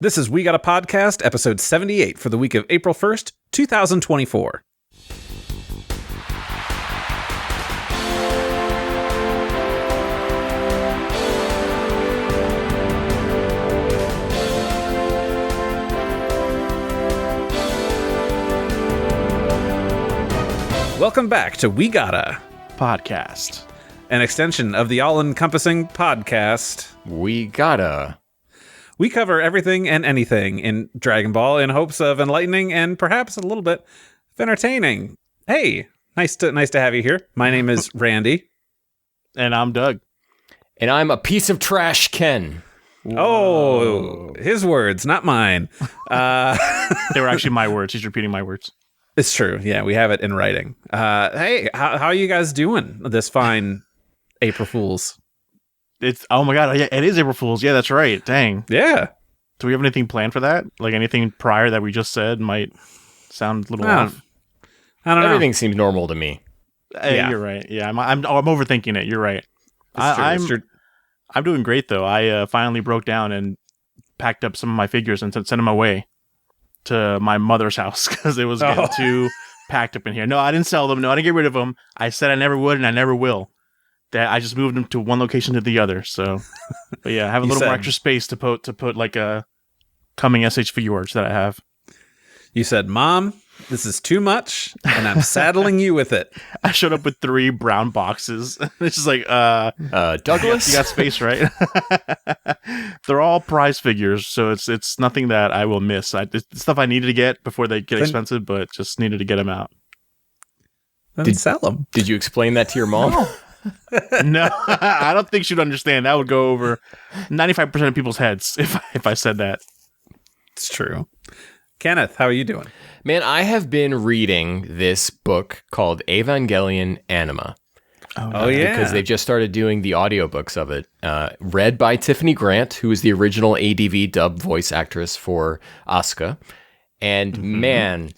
This is We Got a Podcast, episode 78 for the week of April 1st, 2024. Welcome back to We Gotta Podcast, an extension of the all-encompassing podcast. We Gotta. We cover everything and anything in Dragon Ball in hopes of enlightening and perhaps a little bit of entertaining. Hey, nice to have you here. My name is Randy. and I'm Doug. And I'm a piece of trash, Ken. Oh, his words, not mine. They were actually my words. He's repeating my words. It's true. Yeah, we have it in writing. Hey, how are you guys doing this fine April Fools? It's oh my god, yeah, it is April Fool's. Yeah, that's right. Dang. Yeah. Do we have anything planned for that? Like anything prior that we just said might sound a little off. I don't know. Everything seems normal to me. Hey, Yeah. You're right. Yeah, I'm overthinking it. You're right. It's true. I'm doing great though. I finally broke down and packed up some of my figures and sent them away to my mother's house because it was getting too packed up in here. No, I didn't sell them. No, I didn't get rid of them. I said I never would, and I never will. That I just moved them to one location to the other. So, but yeah, I have a little more extra space to put like a coming SH figures that I have. You said, "Mom, this is too much, and I'm saddling you with it." I showed up with 3 brown boxes. It's just like, Douglas? you got space, right? They're all prize figures, so it's nothing that I will miss. It's stuff I needed to get before they get expensive, but just needed to get them out. Then sell them. Did you explain that to your mom? No, I don't think she'd understand. That would go over 95% of people's heads if I said that. It's true. Kenneth, how are you doing? Man, I have been reading this book called Evangelion Anima. Oh, yeah. Because they've just started doing the audiobooks of it. Read by Tiffany Grant, who is the original ADV dub voice actress for Asuka. And man,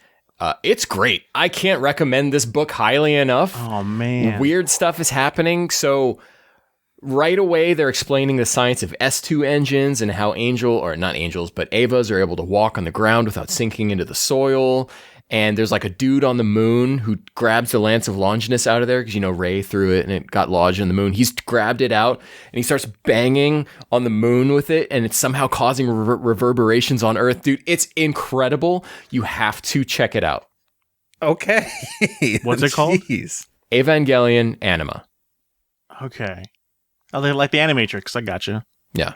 it's great. I can't recommend this book highly enough. Oh, man. Weird stuff is happening. So right away, they're explaining the science of S2 engines and how Evas are able to walk on the ground without sinking into the soil. And there's like a dude on the moon who grabs the Lance of Longinus out of there because, Rey threw it and it got lodged in the moon. He's grabbed it out and he starts banging on the moon with it, and it's somehow causing reverberations on Earth. Dude, it's incredible. You have to check it out. Okay. What's it called? Jeez. Evangelion Anima. Okay. Oh, they like the Animatrix. I gotcha. Yeah.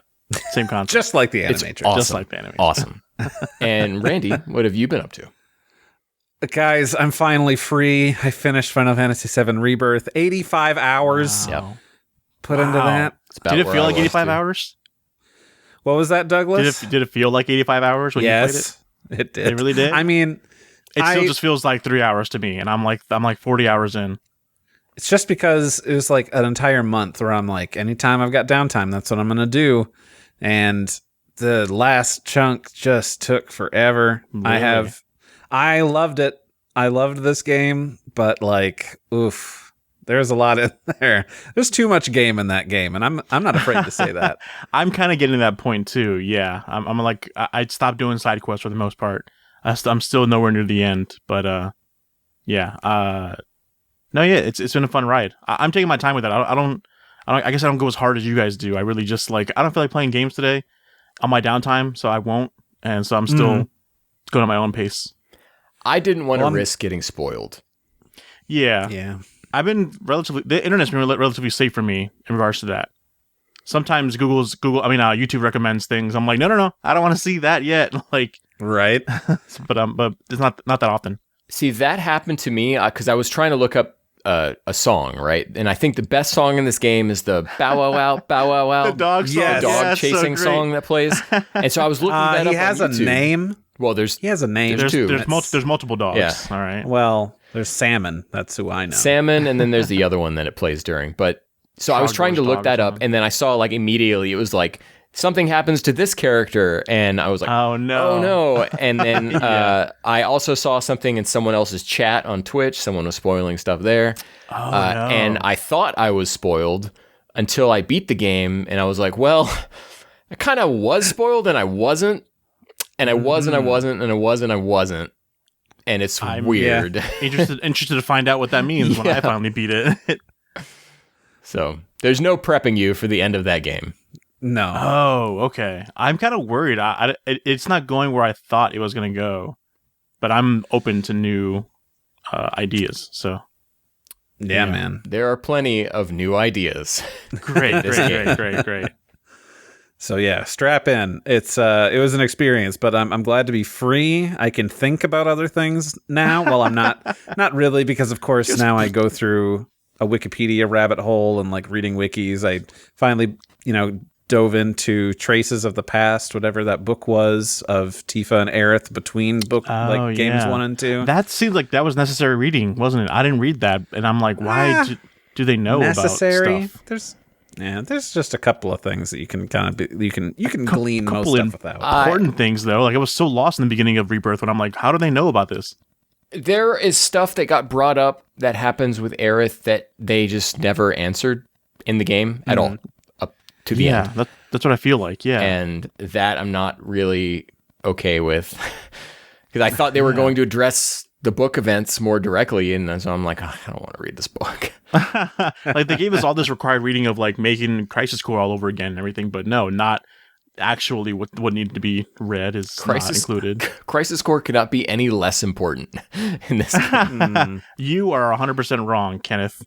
Same concept. Just like the It's Animatrix. awesome. Just like the Animatrix. Awesome. And Randy, what have you been up to? Guys, I'm finally free. I finished Final Fantasy VII Rebirth. 85 hours Wow. put into that. It's about Did it where feel I like was, 85 too. hours? What was that, Douglas? Did it feel like 85 hours when you played it? Yes, it did. It really did? I mean, It still just feels like 3 hours to me, and I'm like 40 hours in. it's just because it was like an entire month where I'm like, anytime I've got downtime, that's what I'm going to do. And the last chunk just took forever. Really? I loved it. I loved this game, but like, oof, there's a lot in there. There's too much game in that game, and I'm not afraid to say that. I'm kind of getting to that point too. Yeah, I'm like I stopped doing side quests for the most part. I'm still nowhere near the end, but yeah. No, yeah, it's been a fun ride. I'm taking my time with it. I guess I don't go as hard as you guys do. I really just I don't feel like playing games today on my downtime, so I won't, and so I'm still going at my own pace. I didn't want to risk getting spoiled. Yeah. Yeah. I've been the internet's been relatively safe for me in regards to that. Sometimes YouTube recommends things. I'm like, no, I don't want to see that yet. Like, Right. but it's not that often. See, that happened to me because I was trying to look up a song, right? And I think the best song in this game is the bow wow wow, bow wow wow. The dog song. Yes. Dog Yeah, it's so chasing great. song that plays. And so I was looking that up He has on a YouTube. name. Well, He has a name. There's two. There's multiple dogs. Yeah. All right. Well, there's Salmon. That's who I know. Salmon, and then there's the other one that it plays during. But so I was Frog trying to Wars look Dog that or up, something. and then I saw like immediately it was like something happens to this character, and I was like, Oh no. oh no. And then I also saw something in someone else's chat on Twitch. Someone was spoiling stuff there. Oh no. And I thought I was spoiled until I beat the game, and I was like, well, I kind of was spoiled and I wasn't. And I wasn't, and I wasn't. And it's weird. Interested to find out what that means when I finally beat it. So there's no prepping you for the end of that game. No. Oh, okay. I'm kind of worried. It's not going where I thought it was going to go, but I'm open to new ideas. So, yeah, man. There are plenty of new ideas. Great. So yeah, strap in. It was an experience, but I'm glad to be free. I can think about other things now. Well, I'm not really, because of course now I go through a Wikipedia rabbit hole and like reading wikis. I finally, dove into Traces of the Past, whatever that book was, of Tifa and Aerith between games 1 and 2. That seemed like that was necessary reading, wasn't it? I didn't read that, and I'm like, why do they know necessary? About stuff? There's just a couple of things that you can kind of you can glean most stuff without. Important things though. Like I was so lost in the beginning of Rebirth when I'm like, how do they know about this? There is stuff that got brought up that happens with Aerith that they just never answered in the game at all up to the end. Yeah, that's what I feel like. Yeah, and that I'm not really okay with because I thought they were going to address the book events more directly, and so I'm like, I don't want to read this book. Like they gave us all this required reading of like making Crisis Core all over again and everything, but no, not actually what needed to be read is not included. Crisis Core could not be any less important in this game. You are 100% wrong, Kenneth.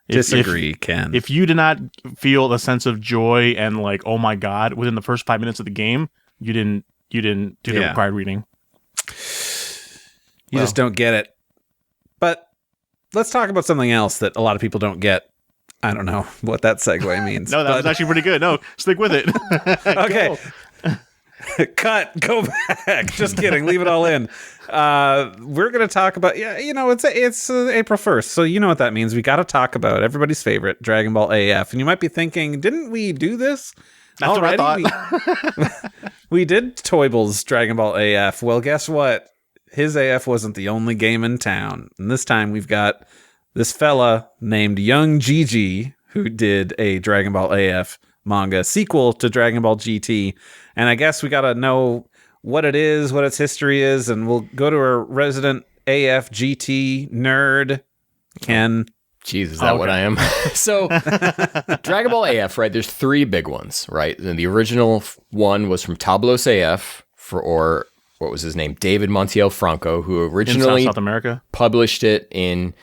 Disagree, Ken. If you did not feel a sense of joy and like, oh my god, within the first 5 minutes of the game, you didn't do the required reading. You just don't get it. But let's talk about something else that a lot of people don't get. I don't know what that segue means. No, that was actually pretty good. No, stick with it. Okay. Cut. Go back. Just kidding. Leave it all in. We're going to talk about, it's April 1st. So you know what that means. We got to talk about everybody's favorite, Dragon Ball AF. And you might be thinking, didn't we do this? That's already? What I thought. We did Toyble's Dragon Ball AF. Well, guess what? His AF wasn't the only game in town. And this time we've got this fella named Young Jijii who did a Dragon Ball AF manga sequel to Dragon Ball GT. And I guess we got to know what it is, what its history is, and we'll go to our resident AF GT nerd, Ken. Jeez, is that what I am? So, Dragon Ball AF, right? There's 3 big ones, right? And the original one was from Tablos AF, or what was his name? David Montiel Franco, who originally in South America published it in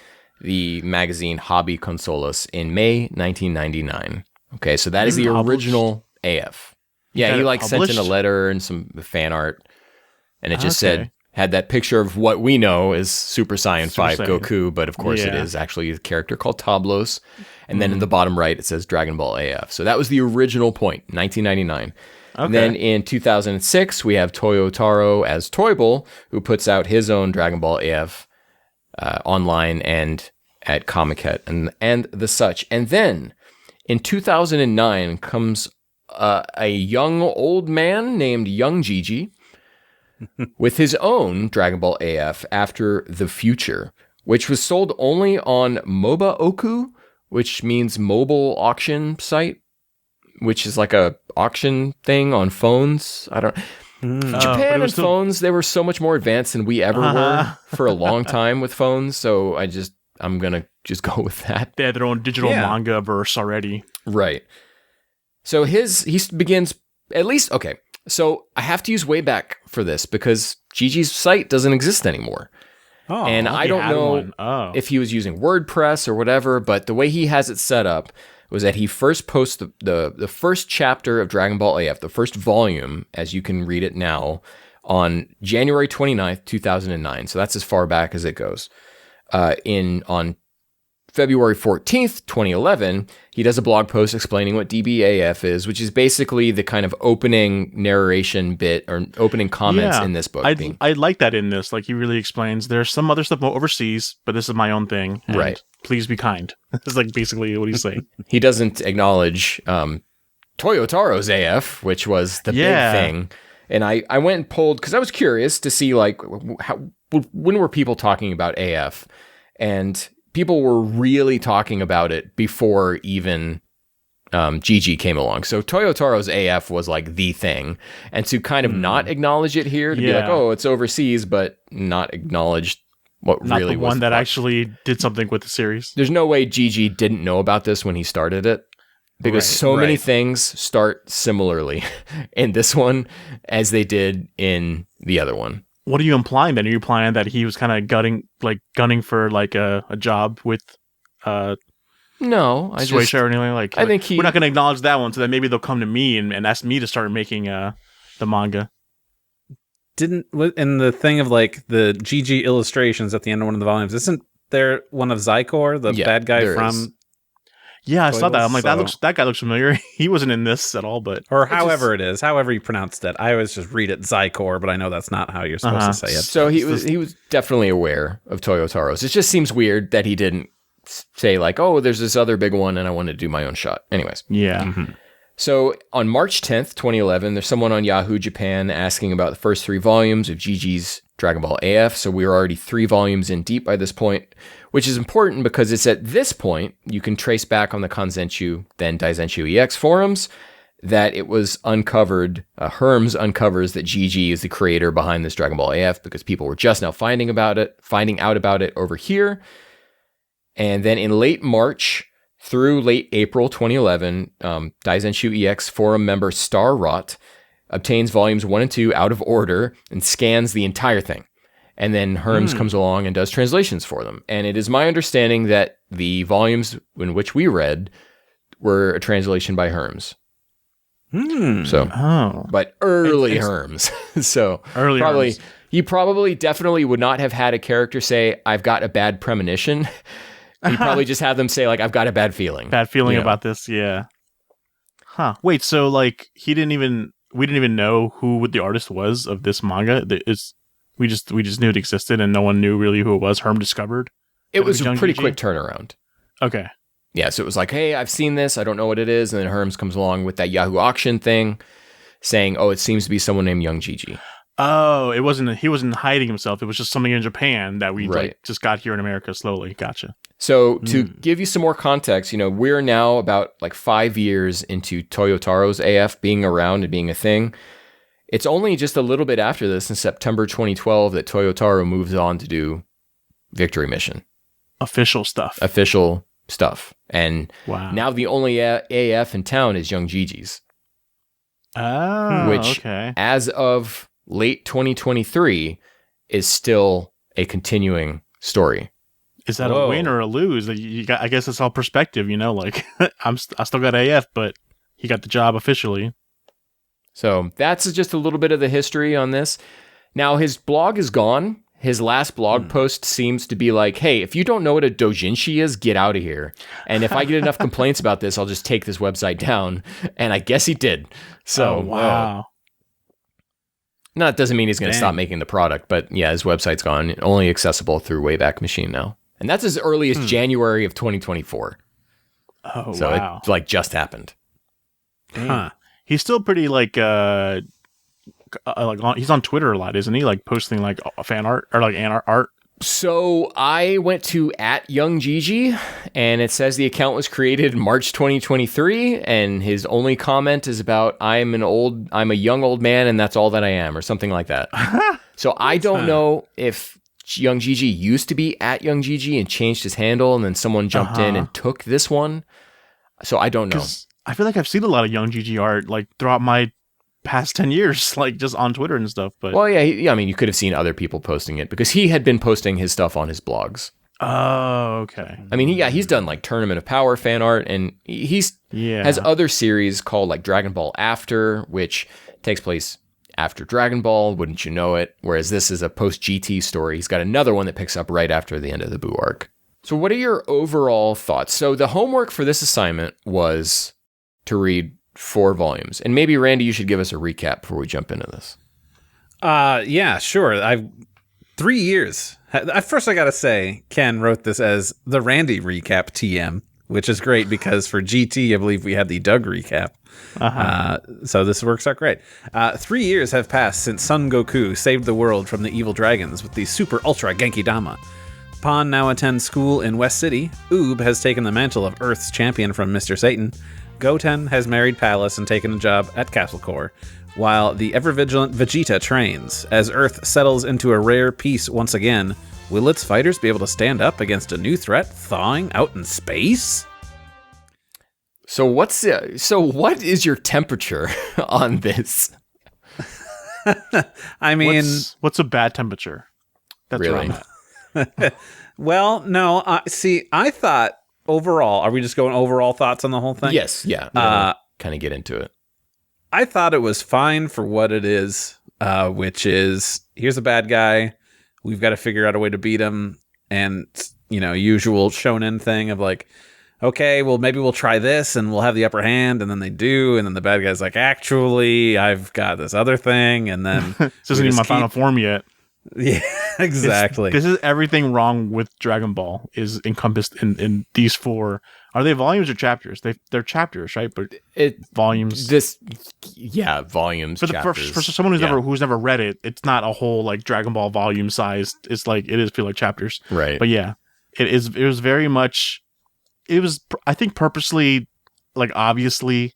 the magazine Hobby Consolas in May 1999. Okay, so that is the original AF. Yeah, he sent in a letter and some fan art, and it just had that picture of what we know as Super Saiyan 5 Goku, but of course it is actually a character called Tablos. And then in the bottom right, it says Dragon Ball AF. So that was the original point, 1999. Okay. And then in 2006, we have Toyotaro as Toyble, who puts out his own Dragon Ball AF online and at Comiket and the such. And then in 2009 comes a young old man named Young Jijii with his own Dragon Ball AF After the Future, which was sold only on MOBA Oku, which means mobile auction site, which is like a auction thing on phones. I don't. Japan and phones, they were so much more advanced than we ever were for a long time with phones. So I'm gonna just go with that. They had their own digital manga verse already, right? So he begins at least okay. So I have to use Wayback for this because Jijii's site doesn't exist anymore. Oh, and I don't know if he was using WordPress or whatever, but the way he has it set up was that he first posts the first chapter of Dragon Ball AF, the first volume, as you can read it now, on January 29th, 2009. So that's as far back as it goes. On February 14th, 2011, he does a blog post explaining what DBAF is, which is basically the kind of opening narration bit or opening comments in this book. I like that in this. Like he really explains there's some other stuff overseas, but this is my own thing. And right. Please be kind. That's like basically what he's saying. He doesn't acknowledge Toyotaro's AF, which was the big thing. And I went and pulled, because I was curious to see like when were people talking about AF? And people were really talking about it before even Jijii came along. So Toyotaro's AF was like the thing. And to kind of not acknowledge it here, to be like, oh, it's overseas, but not acknowledge what Not really the was one that plot. actually did something with the series. There's no way Jijii didn't know about this when he started it. Because so many things start similarly in this one as they did in the other one. What are you implying then? Are you implying that he was kind of gunning for like a job with No, Shueisha or anything? Like, I think we're not going to acknowledge that one, so that maybe they'll come to me and ask me to start making the manga. Didn't in the thing of like the Jijii illustrations at the end of one of the volumes? Isn't there one of Zykor, the bad guy from? Is. Yeah, I saw that. I'm like, So- that guy looks familiar. He wasn't in this at all, but Or however it is, however you pronounce that. I always just read it Zykor, but I know that's not how you're supposed to say it. So he was definitely aware of Toyotaro's. It just seems weird that he didn't say like, oh, there's this other big one and I want to do my own shot. Anyways. yeah. So on March 10th, 2011, there's someone on Yahoo Japan asking about the first 3 volumes of Jijii's Dragon Ball AF. So we were already 3 volumes in deep by this point, which is important because it's at this point you can trace back on the Kanzenshuu, then Daizenshu EX forums, that it was uncovered, Herms uncovers that Jijii is the creator behind this Dragon Ball AF because people were just now finding out about it over here. And then in late March through late April 2011, Daizenshu EX forum member Star Rot obtains volumes 1 and 2 out of order and scans the entire thing. And then Herms comes along and does translations for them. And it is my understanding that the volumes in which we read were a translation by Herms. So, but early Herms. So Early probably Herms. he probably definitely would not have had a character say, "I've got a bad premonition." He probably just had them say like, "I've got a bad feeling." Bad feeling You know? about this, yeah. Huh. Wait, so like we didn't even know who the artist was of this manga. We just knew it existed and no one knew really who it was. Herm discovered. It was a Young pretty Jijii? quick turnaround. Okay. Yeah, so it was like, hey, I've seen this. I don't know what it is. And then Herms comes along with that Yahoo auction thing saying, oh, it seems to be someone named Young Jijii. Oh, he wasn't hiding himself. It was just something in Japan that we Right. just got here in America slowly. Gotcha. So to give you some more context, we're now about like 5 years into Toyotaro's AF being around and being a thing. It's only just a little bit after this, in September 2012, that Toyotaro moves on to do Victory Mission. Official stuff. Official stuff. And Wow. now the only AF in town is Young Jijii's. Oh, Which, okay. as of late 2023, is still a continuing story. Is that Whoa. a win or a lose? I guess it's all perspective, Like I still got AF, but he got the job officially. So that's just a little bit of the history on this. Now, his blog is gone. His last blog post seems to be like, hey, if you don't know what a doujinshi is, get out of here. And if I get enough complaints about this, I'll just take this website down. And I guess he did. So, wow. no, it doesn't mean he's going to Dang. stop making the product. But yeah, his website's gone. Only accessible through Wayback Machine now. And that's as early as January of 2024. Oh, So wow. it like just happened. Huh. He's still pretty like he's on Twitter a lot, isn't he? Like posting like fan art or like art. So I went to @YoungGigi, and it says the account was created in March 2023, and his only comment is about I'm a young old man, and that's all that I am, or something like that. So I don't know if Young Jijii used to be @YoungGigi and changed his handle, and then someone jumped in and took this one. So I don't know. 'Cause I feel like I've seen a lot of Young Jijii art like throughout my past 10 years, like just on Twitter and stuff. But Well, yeah, I mean, you could have seen other people posting it because he had been posting his stuff on his blogs. oh, okay. I mean, he's done like Tournament of Power fan art, and he's Yeah. has other series called like Dragon Ball After, which takes place after Dragon Ball, wouldn't you know it? Whereas this is a post-GT story. He's got another one that picks up right after the end of the Buu arc. So what are your overall thoughts? So the homework for this assignment was to read 4 volumes. And maybe, Randy, you should give us a recap before we jump into this. Yeah, sure. I've 3 years. At first, I gotta say, Ken wrote this as the Randy recap TM, which is great because for GT, I believe we had the Doug recap. So this works out great. 3 years have passed since Son Goku saved the world from the evil dragons with the Super Ultra Genki Dama. Pan now attends school in West City. Oob has taken the mantle of Earth's champion from Mr. Satan. Goten has married Pallas and taken a job at Castle Core, while the ever-vigilant Vegeta trains. As Earth settles into a rare peace once again, will its fighters be able to stand up against a new threat thawing out in space? So what is your temperature on this? I mean, what's a bad temperature? That's really? where I'm at. Well, no. See, I thought overall, are we just going overall thoughts on the whole thing? Yes, yeah. Kind of get into it. I thought it was fine for what it is, which is, here's a bad guy. We've got to figure out a way to beat him. And, usual shonen thing of like, okay, well, maybe we'll try this and we'll have the upper hand. And then they do. And then the bad guy's like, actually, I've got this other thing. And then this isn't even my final form yet. Yeah, exactly. This is everything wrong with Dragon Ball is encompassed in these 4. Are they volumes or chapters? They're chapters, right? But volumes. Volumes. For someone who's never read it, it's not a whole like Dragon Ball volume sized. It's like it is feel like chapters, right? But yeah, it is. It was very much. It was, I think, purposely, like obviously,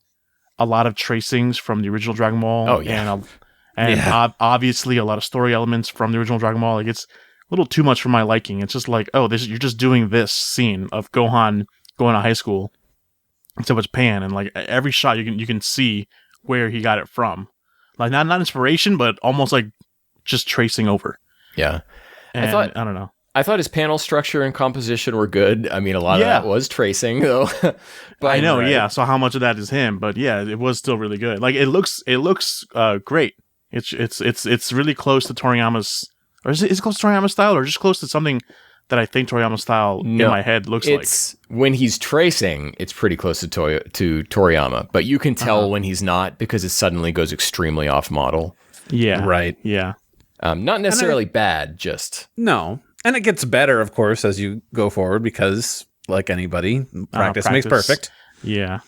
a lot of tracings from the original Dragon Ball. Oh yeah. Obviously a lot of story elements from the original Dragon Ball. Like it's a little too much for my liking. It's just like, oh, you're just doing this scene of Gohan going to high school instead of Japan, and like every shot you can see where he got it from. Like not inspiration, but almost like just tracing over. Yeah. And I don't know. I thought his panel structure and composition were good. I mean, a lot of that was tracing, though. But I know, yeah. So how much of that is him? But yeah, it was still really good. Like it looks great. It's really close to Toriyama's, or is it close to Toriyama's style, or just close to something that I think Toriyama's style in my head looks like. When he's tracing, it's pretty close to Toriyama, but you can tell when he's not because it suddenly goes extremely off model. Yeah, right. Yeah, not necessarily bad, just no. And it gets better, of course, as you go forward because, like anybody, practice makes perfect. Yeah,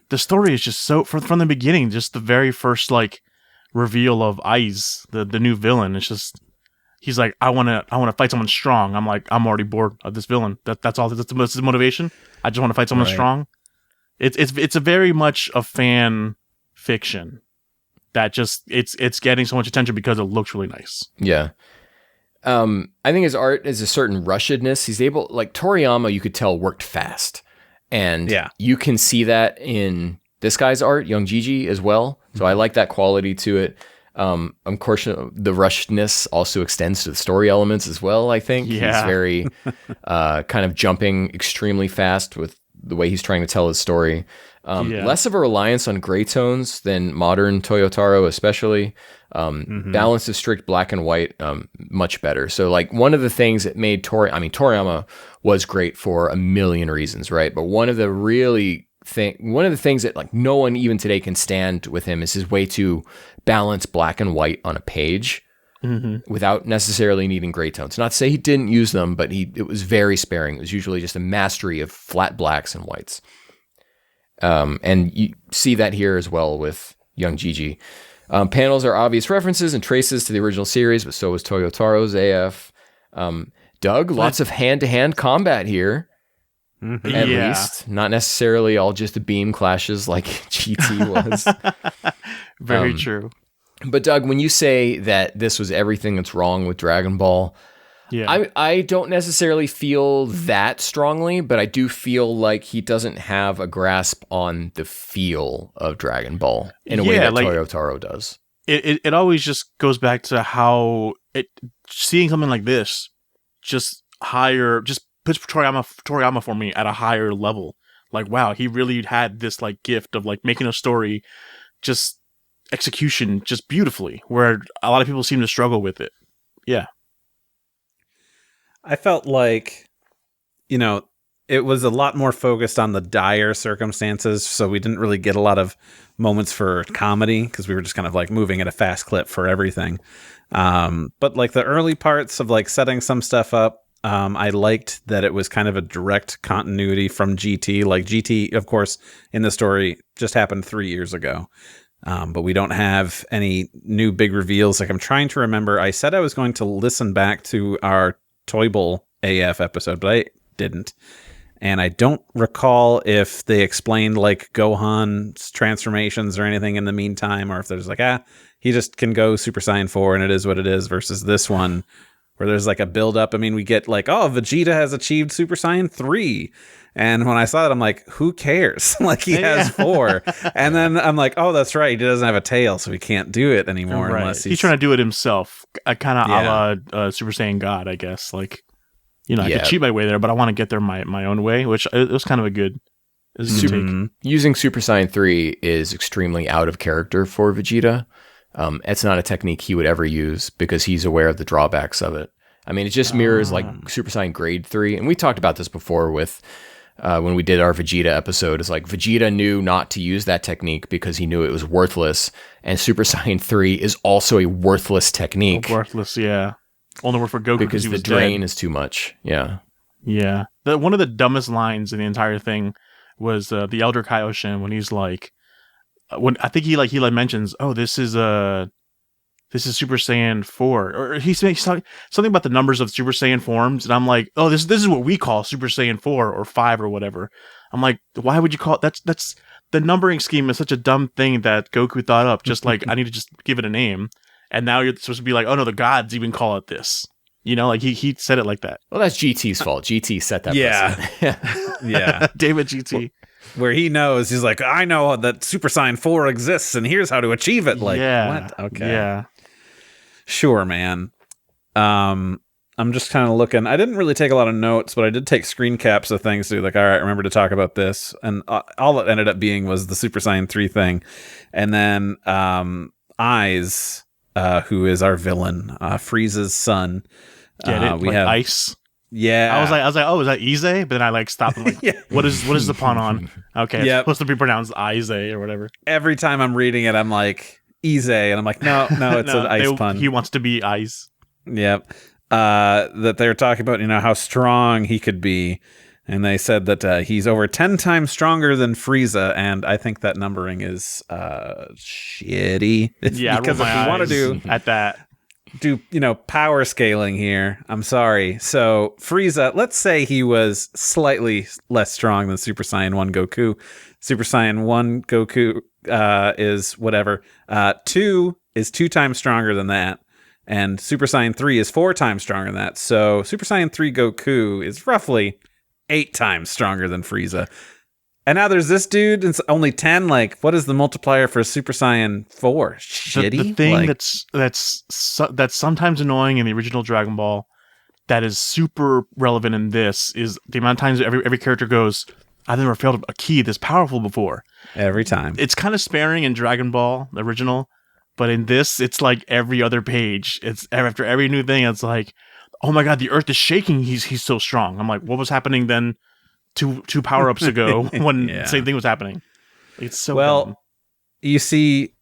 the story is just so from the beginning, just the very first like reveal of Ize, the new villain. It's just he's like, I want to fight someone strong. I'm like, I'm already bored of this villain. That's all. That's the motivation. I just want to fight someone strong. It's a very much a fan fiction that just it's getting so much attention because it looks really nice. Yeah. I think his art is a certain rushedness. He's able, like Toriyama, you could tell worked fast, and you can see that in this guy's art, Young Jijii, as well. So I like that quality to it. Of course, the rushedness also extends to the story elements as well. I think he's very kind of jumping extremely fast with the way he's trying to tell his story. Less of a reliance on gray tones than modern Toyotaro, especially. Balance of strict black and white, much better. So like one of the things that made Toriyama was great for a million reasons, right? But one of the things that like no one even today can stand with him is his way to balance black and white on a page without necessarily needing gray tones. Not to say he didn't use them, but it was very sparing. It was usually just a mastery of flat blacks and whites. And you see that here as well with Young Jijii. Panels are obvious references and traces to the original series, but so was Toyotaro's AF. Doug, lots of hand-to-hand combat here. At least. Not necessarily all just beam clashes like GT was. Very true. But Doug, when you say that this was everything that's wrong with Dragon Ball, I don't necessarily feel that strongly, but I do feel like he doesn't have a grasp on the feel of Dragon Ball in a way that like, Toyotaro does. It always just goes back to how seeing something like this just puts Toriyama for me at a higher level. Like, wow, he really had this like gift of like making a story just execution just beautifully, where a lot of people seem to struggle with it. Yeah. I felt like, it was a lot more focused on the dire circumstances, so we didn't really get a lot of moments for comedy because we were just kind of like moving at a fast clip for everything. But like the early parts of like setting some stuff up, I liked that it was kind of a direct continuity from GT. Like GT, of course, in the story just happened 3 years ago. But we don't have any new big reveals. Like I'm trying to remember, I said I was going to listen back to our Toyble AF episode, but I didn't. And I don't recall if they explained like Gohan's transformations or anything in the meantime, or if there's like, he just can go Super Saiyan 4 and it is what it is, versus this one where there's like a build up. I mean, we get like, Vegeta has achieved Super Saiyan 3. And when I saw it, I'm like, who cares? Like, he has 4. And then I'm like, oh, that's right. He doesn't have a tail, so he can't do it anymore. Right. Unless he's trying to do it himself. Kind of a la Super Saiyan God, I guess. Like, I could cheat my way there, but I want to get there my own way, which it was kind of a good take. Using Super Saiyan 3 is extremely out of character for Vegeta. It's not a technique he would ever use because he's aware of the drawbacks of it. I mean, it just mirrors like Super Saiyan Grade 3. And we talked about this before with when we did our Vegeta episode. It's like Vegeta knew not to use that technique because he knew it was worthless. And Super Saiyan 3 is also a worthless technique. Worthless, yeah. Only work for Goku because he the was drain dead. Is too much. Yeah. Yeah. One of the dumbest lines in the entire thing was the Elder Kaioshin when he's like, when I think he mentions, this is Super Saiyan 4, or he's something about the numbers of Super Saiyan forms, and I'm like, this is what we call Super Saiyan 4 or 5 or whatever. I'm like, why would you call it? That's the numbering scheme is such a dumb thing that Goku thought up. Just like I need to just give it a name. And now you're supposed to be like, oh no, the gods even call it this. Like he said it like that. Well, that's GT's fault. GT set that precedent. Yeah. David GT. Where he knows, he's like, I know that Super Saiyan 4 exists, and here's how to achieve it. Like, what? Okay. Yeah. Sure, man. I'm just kind of looking. I didn't really take a lot of notes, but I did take screen caps of things to like, all right, remember to talk about this. And all it ended up being was the Super Saiyan 3 thing. And then Ize, who is our villain, Frieza's son. Get it? We like have ice. Yeah. I was like, oh, is that Ize? But then I like stopped and like, what is the pun on? Okay, it's supposed to be pronounced Ize or whatever. Every time I'm reading it, I'm like, Ize, and I'm like, no, it's an ice pun. He wants to be ice. Yep. That they're talking about, how strong he could be. And they said that he's over 10 times stronger than Frieza, and I think that numbering is shitty. Yeah, because if we want to do power scaling here, I'm sorry. So Frieza, let's say he was slightly less strong than Super Saiyan 1 Goku. Super Saiyan 1 Goku is whatever. 2 is 2 times stronger than that. And Super Saiyan 3 is 4 times stronger than that. So Super Saiyan 3 Goku is roughly 8 times stronger than Frieza. And now there's this dude, and it's only 10. Like, what is the multiplier for Super Saiyan 4? Shitty? The thing that's sometimes annoying in the original Dragon Ball that is super relevant in this is the amount of times every character goes, I've never felt a ki this powerful before. Every time. It's kind of sparing in Dragon Ball, the original, but in this, it's like every other page. It's after every new thing, it's like, oh my god, the earth is shaking. He's so strong. I'm like, what was happening then two power-ups ago when the same thing was happening? It's so dumb. You see,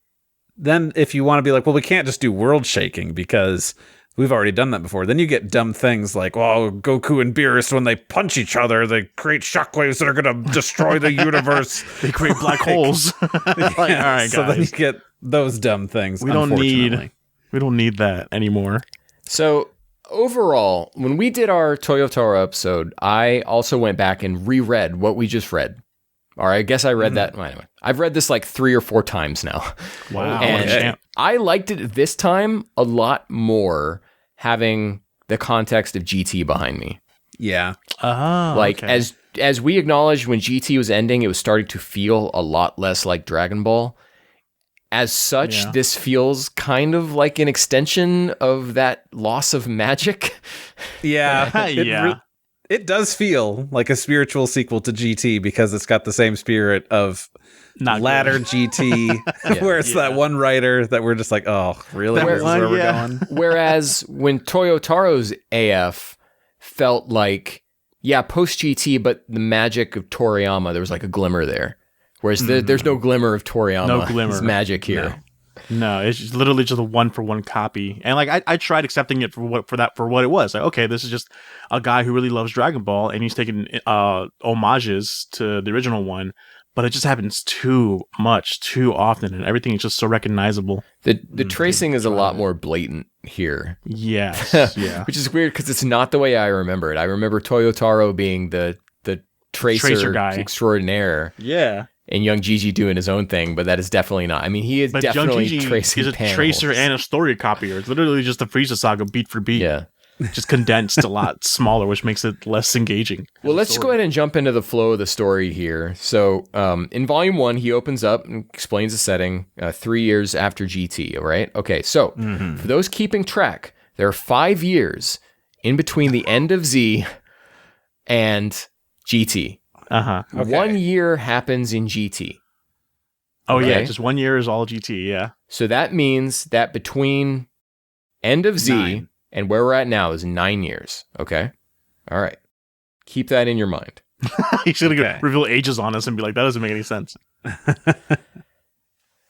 then if you want to be like, well, we can't just do world shaking because we've already done that before. Then you get dumb things like, well, Goku and Beerus, when they punch each other, they create shockwaves that are going to destroy the universe. They create black holes. Like, all right, guys. So then you get those dumb things. We don't need that anymore. So overall, when we did our Toyotaro episode, I also went back and reread what we just read. Or I guess I read that. Anyway, I've read this like 3 or 4 times now. Wow. And I liked it this time a lot more having the context of GT behind me. Yeah. As we acknowledged when GT was ending, it was starting to feel a lot less like Dragon Ball. As such, this feels kind of like an extension of that loss of magic. Yeah. It does feel like a spiritual sequel to GT because it's got the same spirit of ladder GT, where it's that one writer that we're just like, oh, really? This is where we're going? Whereas when Toyotaro's AF felt like, post GT, but the magic of Toriyama, there was like a glimmer there. Whereas there's no glimmer of Toriyama's magic here. No, it's just literally just a 1-for-1 copy. And like I tried accepting it for what it was. Like, okay, this is just a guy who really loves Dragon Ball and he's taking homages to the original one, but it just happens too much, too often, and everything is just so recognizable. The tracing is a lot more blatant here. Yes. Yeah. Which is weird because it's not the way I remember it. I remember Toyotaro being the tracer guy extraordinaire. Yeah. And young Jijii doing his own thing, but that is definitely not. I mean, he is But definitely young Jijii tracing is a panels. tracer and a story copier. It's literally just the Frieza saga beat for beat. Yeah. Just condensed a lot smaller, which makes it less engaging. Well, let's just go ahead and jump into the flow of the story here. So, in Volume 1, he opens up and explains the setting 3 years after GT, all right? Okay, so for those keeping track, there are 5 years in between the end of Z and GT. Uh-huh. Okay. 1 year happens in GT. Oh, yeah, Okay. just 1 year is all GT, yeah. So that means that between end of Z 9. and where we're at now is 9 years, okay? All right. Keep that in your mind. He's going to Okay. reveal ages on us and be like, that doesn't make any sense.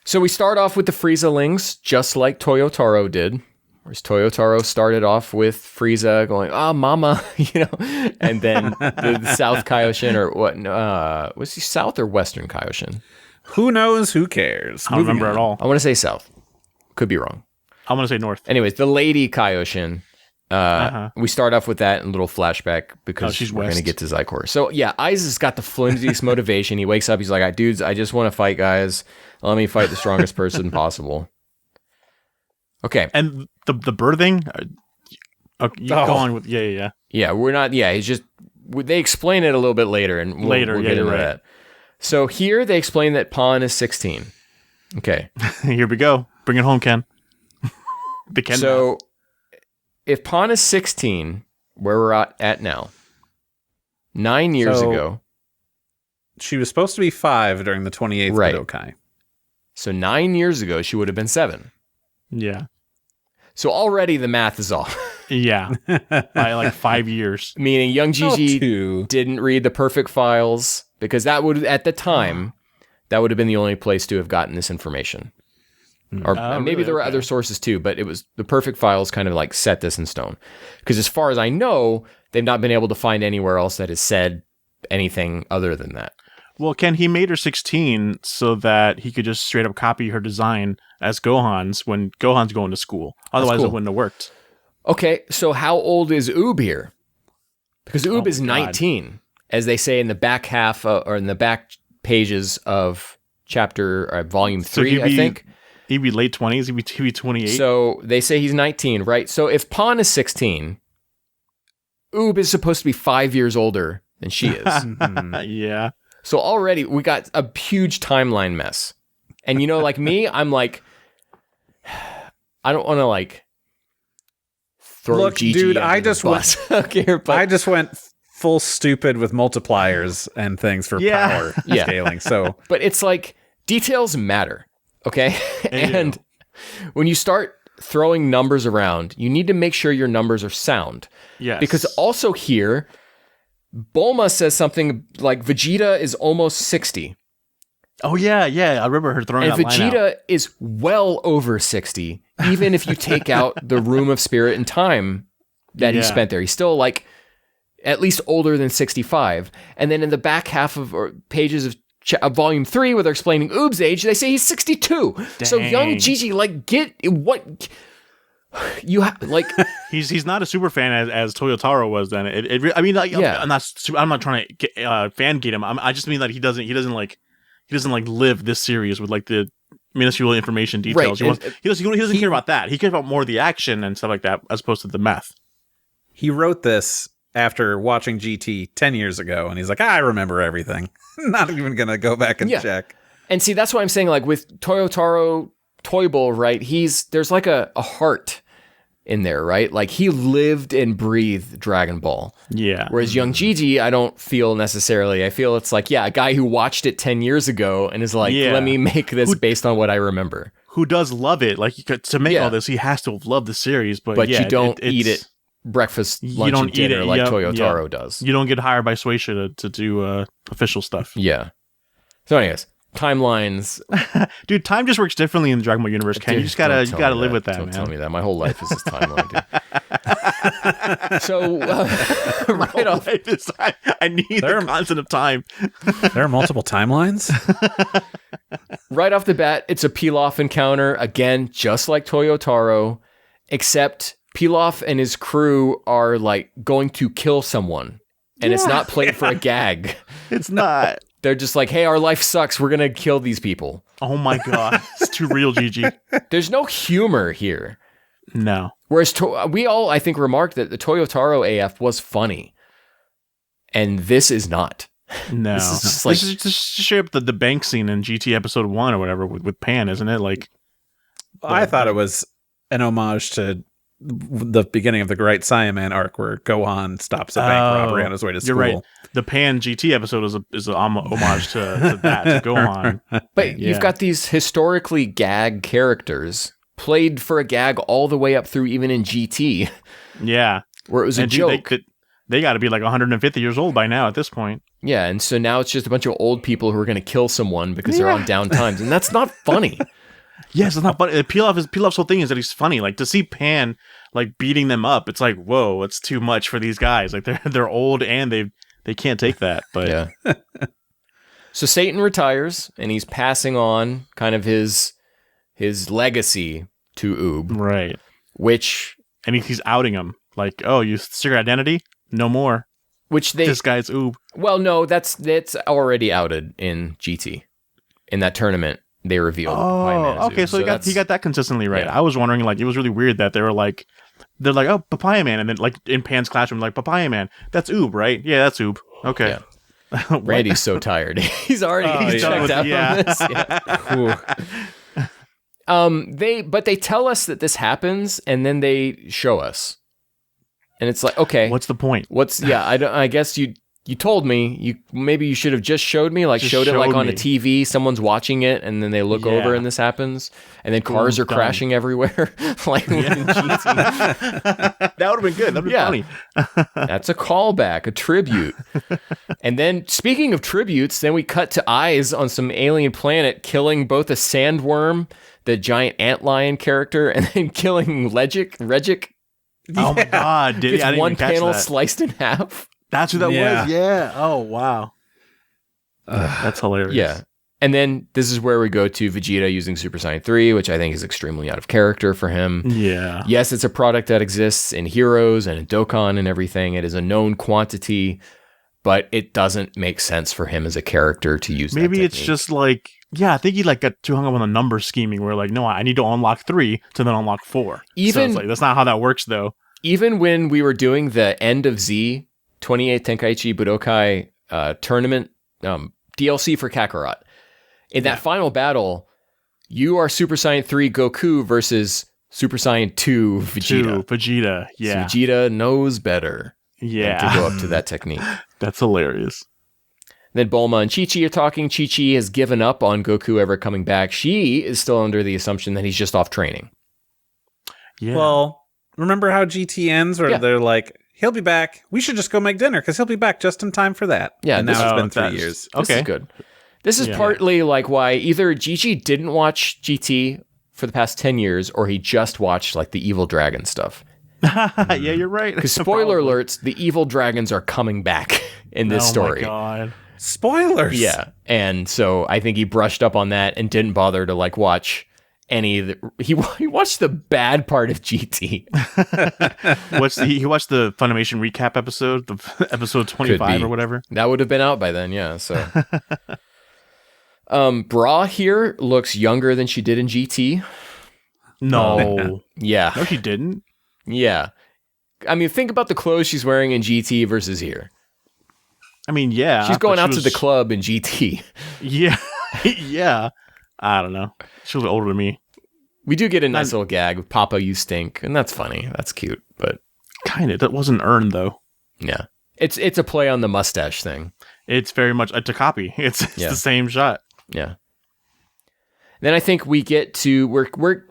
So we start off with the Frieza-lings, just like Toyotaro did. Whereas Toyotaro started off with Frieza going, mama, and then the South Kaioshin, or what, was he South or Western Kaioshin? Who knows? Who cares? I don't remember at all. I want to say South. Could be wrong. I'm going to say North. Anyways, the Lady Kaioshin, Uh-huh. we start off with that in a little flashback because she's we're going to west. get to Zykor. So yeah, Ize's got the flimsiest motivation. He wakes up, he's like, dudes, I just want to fight, guys. Let me fight the strongest person possible. Okay. And the birthing? You go on with, yeah. Yeah, we're not, he's just, they explain it a little bit later, and we'll get you're into right. that. So here they explain that Pawn is 16. Okay. Here we go. Bring it home, Ken. The Ken. So if Pawn is 16, where we're at now, 9 years So- ago, She was supposed to be 5 during the 28th Right. Budokai. so 9 years ago, she would have been 7. Yeah. So already the math is off. Yeah. By like 5 years. Meaning young Jijii 2. didn't read the perfect files, because that would, at the time, that would have been the only place to have gotten this information. Or maybe really? there were Okay. other sources too, but it was the perfect files kind of like set this in stone. Because as far as I know, they've not been able to find anywhere else that has said anything other than that. Well, Ken, he made her 16 so that he could just straight up copy her design as Gohan's when Gohan's going to school. Otherwise, cool. it wouldn't have worked. Okay, so how old is Oob here? Because Oob is God. 19, as they say in the back half or in the back pages of chapter volume 3, he'd I be- think. He'd be late 20s. He'd be 28. So they say he's 19, right? So if Pawn is 16, Oob is supposed to be 5 years older than she is. Yeah. So already we got a huge timeline mess. And like me, I'm like, I don't want to like throw Look, Jijii dude, under I the just bus here, but I just went full stupid with multipliers and things for Yeah. power Yeah. scaling. So but it's like details matter, okay? They do. And when you start throwing numbers around, you need to make sure your numbers are sound. Yes. Because also here, Bulma says something like Vegeta is almost 60. Oh, yeah. I remember her throwing And that line out. Vegeta is well over 60, even if you take out the room of spirit and time that he Yeah. spent there. He's still like at least older than 65. And then in the back half of or pages of volume 3, where they're explaining Oob's age, they say he's 62. So young Dang. Jijii, like, get what you have, like, He's not a super fan as Toyotaro was then. I mean, like, Yeah. I'm not trying to fan gate him. I just mean that he doesn't live this series with like the minuscule information details. Right, He doesn't care about that. He cares about more the action and stuff like that as opposed to the math. he wrote this after watching GT 10 years ago, and he's like, I remember everything. Not even going to go back and Yeah. check. and see, that's why I'm saying, like, with Toyotaro Toyble, right, there's like a heart in there, right? Like, he lived and breathed Dragon Ball. Yeah. Whereas young Jijii, I don't feel necessarily. I feel it's like, a guy who watched it 10 years ago and is like, Yeah. let me make this based on what I remember. Who does love it? Like to make Yeah. all this, he has to have loved the series. But But yeah, you don't it's- eat it breakfast, You lunch, don't and dinner eat it, like yep, Toyotaro yep. does. You don't get hired by Shueisha to do official stuff. Yeah. So anyways, timelines. Dude, time just works differently in the Dragon Ball universe. Ken, you Dude, just gotta don't tell me live with that, Don't man. tell me that. My whole life is this timeline, dude. So right off, I need the constant of time. There are multiple timelines? right off the bat, it's a Pilaf encounter again, just like Toyotaro, except Pilaf and his crew are like going to kill someone. and it's not played for a gag. It's not. They're just like, hey, our life sucks. We're going to kill these people. Oh my God. It's too real, Jijii. There's no humor here. No. Whereas we all, I think, remarked that the Toyotaro AF was funny. And this is not. No. This is just like... This is just to show up the bank scene in GT episode 1 or whatever with Pan, isn't it? Like, I thought it was an homage to the beginning of the Great Saiyaman arc where Gohan stops a bank robbery on his way to school. You're right. The Pan GT episode is a homage to that, to Gohan. But you've got these historically gag characters played for a gag all the way up through even in GT. Yeah. Where it was a joke. They got to be like 150 years old by now at this point. Yeah, and so now it's just a bunch of old people who are going to kill someone because they're on down times, and that's not funny. Yes, it's not funny. Pilaf's whole thing is that he's funny. Like, to see Pan like beating them up, it's like, whoa, it's too much for these guys. Like, they're old and they can't take that. But yeah. So Satan retires, and he's passing on kind of his legacy to Oob, right? And he's outing him like, oh, you secret identity, no more. This guy's Oob. Well, no, that's already outed in GT. In that tournament, they revealed. Oh, okay, so he got that consistently right. Yeah. I was wondering, like, it was really weird that they're like, oh, Papaya Man, and then like in Pan's classroom, like, Papaya Man, that's Oob, right? Yeah, that's Oob. Okay. Yeah. Randy's so tired. He's already checked out on this. Yeah. They tell us that this happens, and then they show us, and it's like, okay, what's the point? I guess you told me. Maybe you should have just showed me, like showed it like on a TV. Someone's watching it, and then they look over, and this happens, and then cars are crashing everywhere. Like, that would have been good. That'd be funny. That's a callback, a tribute. And then, speaking of tributes, then we cut to Ize on some alien planet, killing both a sandworm, the giant antlion character, and then killing Regic. Oh my God! Did it's one panel sliced in half. That's who that was? Yeah. Oh, wow. That's hilarious. Yeah. And then this is where we go to Vegeta using Super Saiyan 3, which I think is extremely out of character for him. Yeah. Yes, it's a product that exists in Heroes and in Dokkan and everything. It is a known quantity, but it doesn't make sense for him as a character to use Maybe that it's just like, I think he like got too hung up on the number scheming where like, no, I need to unlock 3 to then unlock 4. So it's like, that's not how that works, though. Even when we were doing the End of Z 28th Tenkaichi Budokai tournament DLC for Kakarot. In that final battle, you are Super Saiyan 3 Goku versus Super Saiyan 2 Vegeta. Yeah. So Vegeta knows better than to go up to that technique. That's hilarious. Then Bulma and Chi-Chi are talking. Chi-Chi has given up on Goku ever coming back. She is still under the assumption that he's just off training. Yeah. Well, remember how GT ends where they're like, he'll be back. We should just go make dinner because he'll be back just in time for that. Yeah, and now it's been 3 years. This is good. This is partly like why either Jijii didn't watch GT for the past 10 years or he just watched like the Evil Dragon stuff. Yeah, you're right. Because spoiler alerts, the Evil Dragons are coming back in this story. Oh my God. Spoilers. Yeah. And so I think he brushed up on that and didn't bother to like watch any of the... He watched the bad part of GT. He watched the Funimation recap episode, the episode 25 or whatever. That would have been out by then, yeah. So Bra here looks younger than she did in GT. No. Yeah. No, she didn't. Yeah. I mean, think about the clothes she's wearing in GT versus here. I mean, yeah. She's going out to the club in GT. Yeah. Yeah. I don't know. She was older than me. We do get a nice little gag with Papa, you stink. And that's funny. That's cute. But kind of. That wasn't earned, though. Yeah. It's a play on the mustache thing. It's very much a copy. It's the same shot. Yeah. Then I think we get to... We're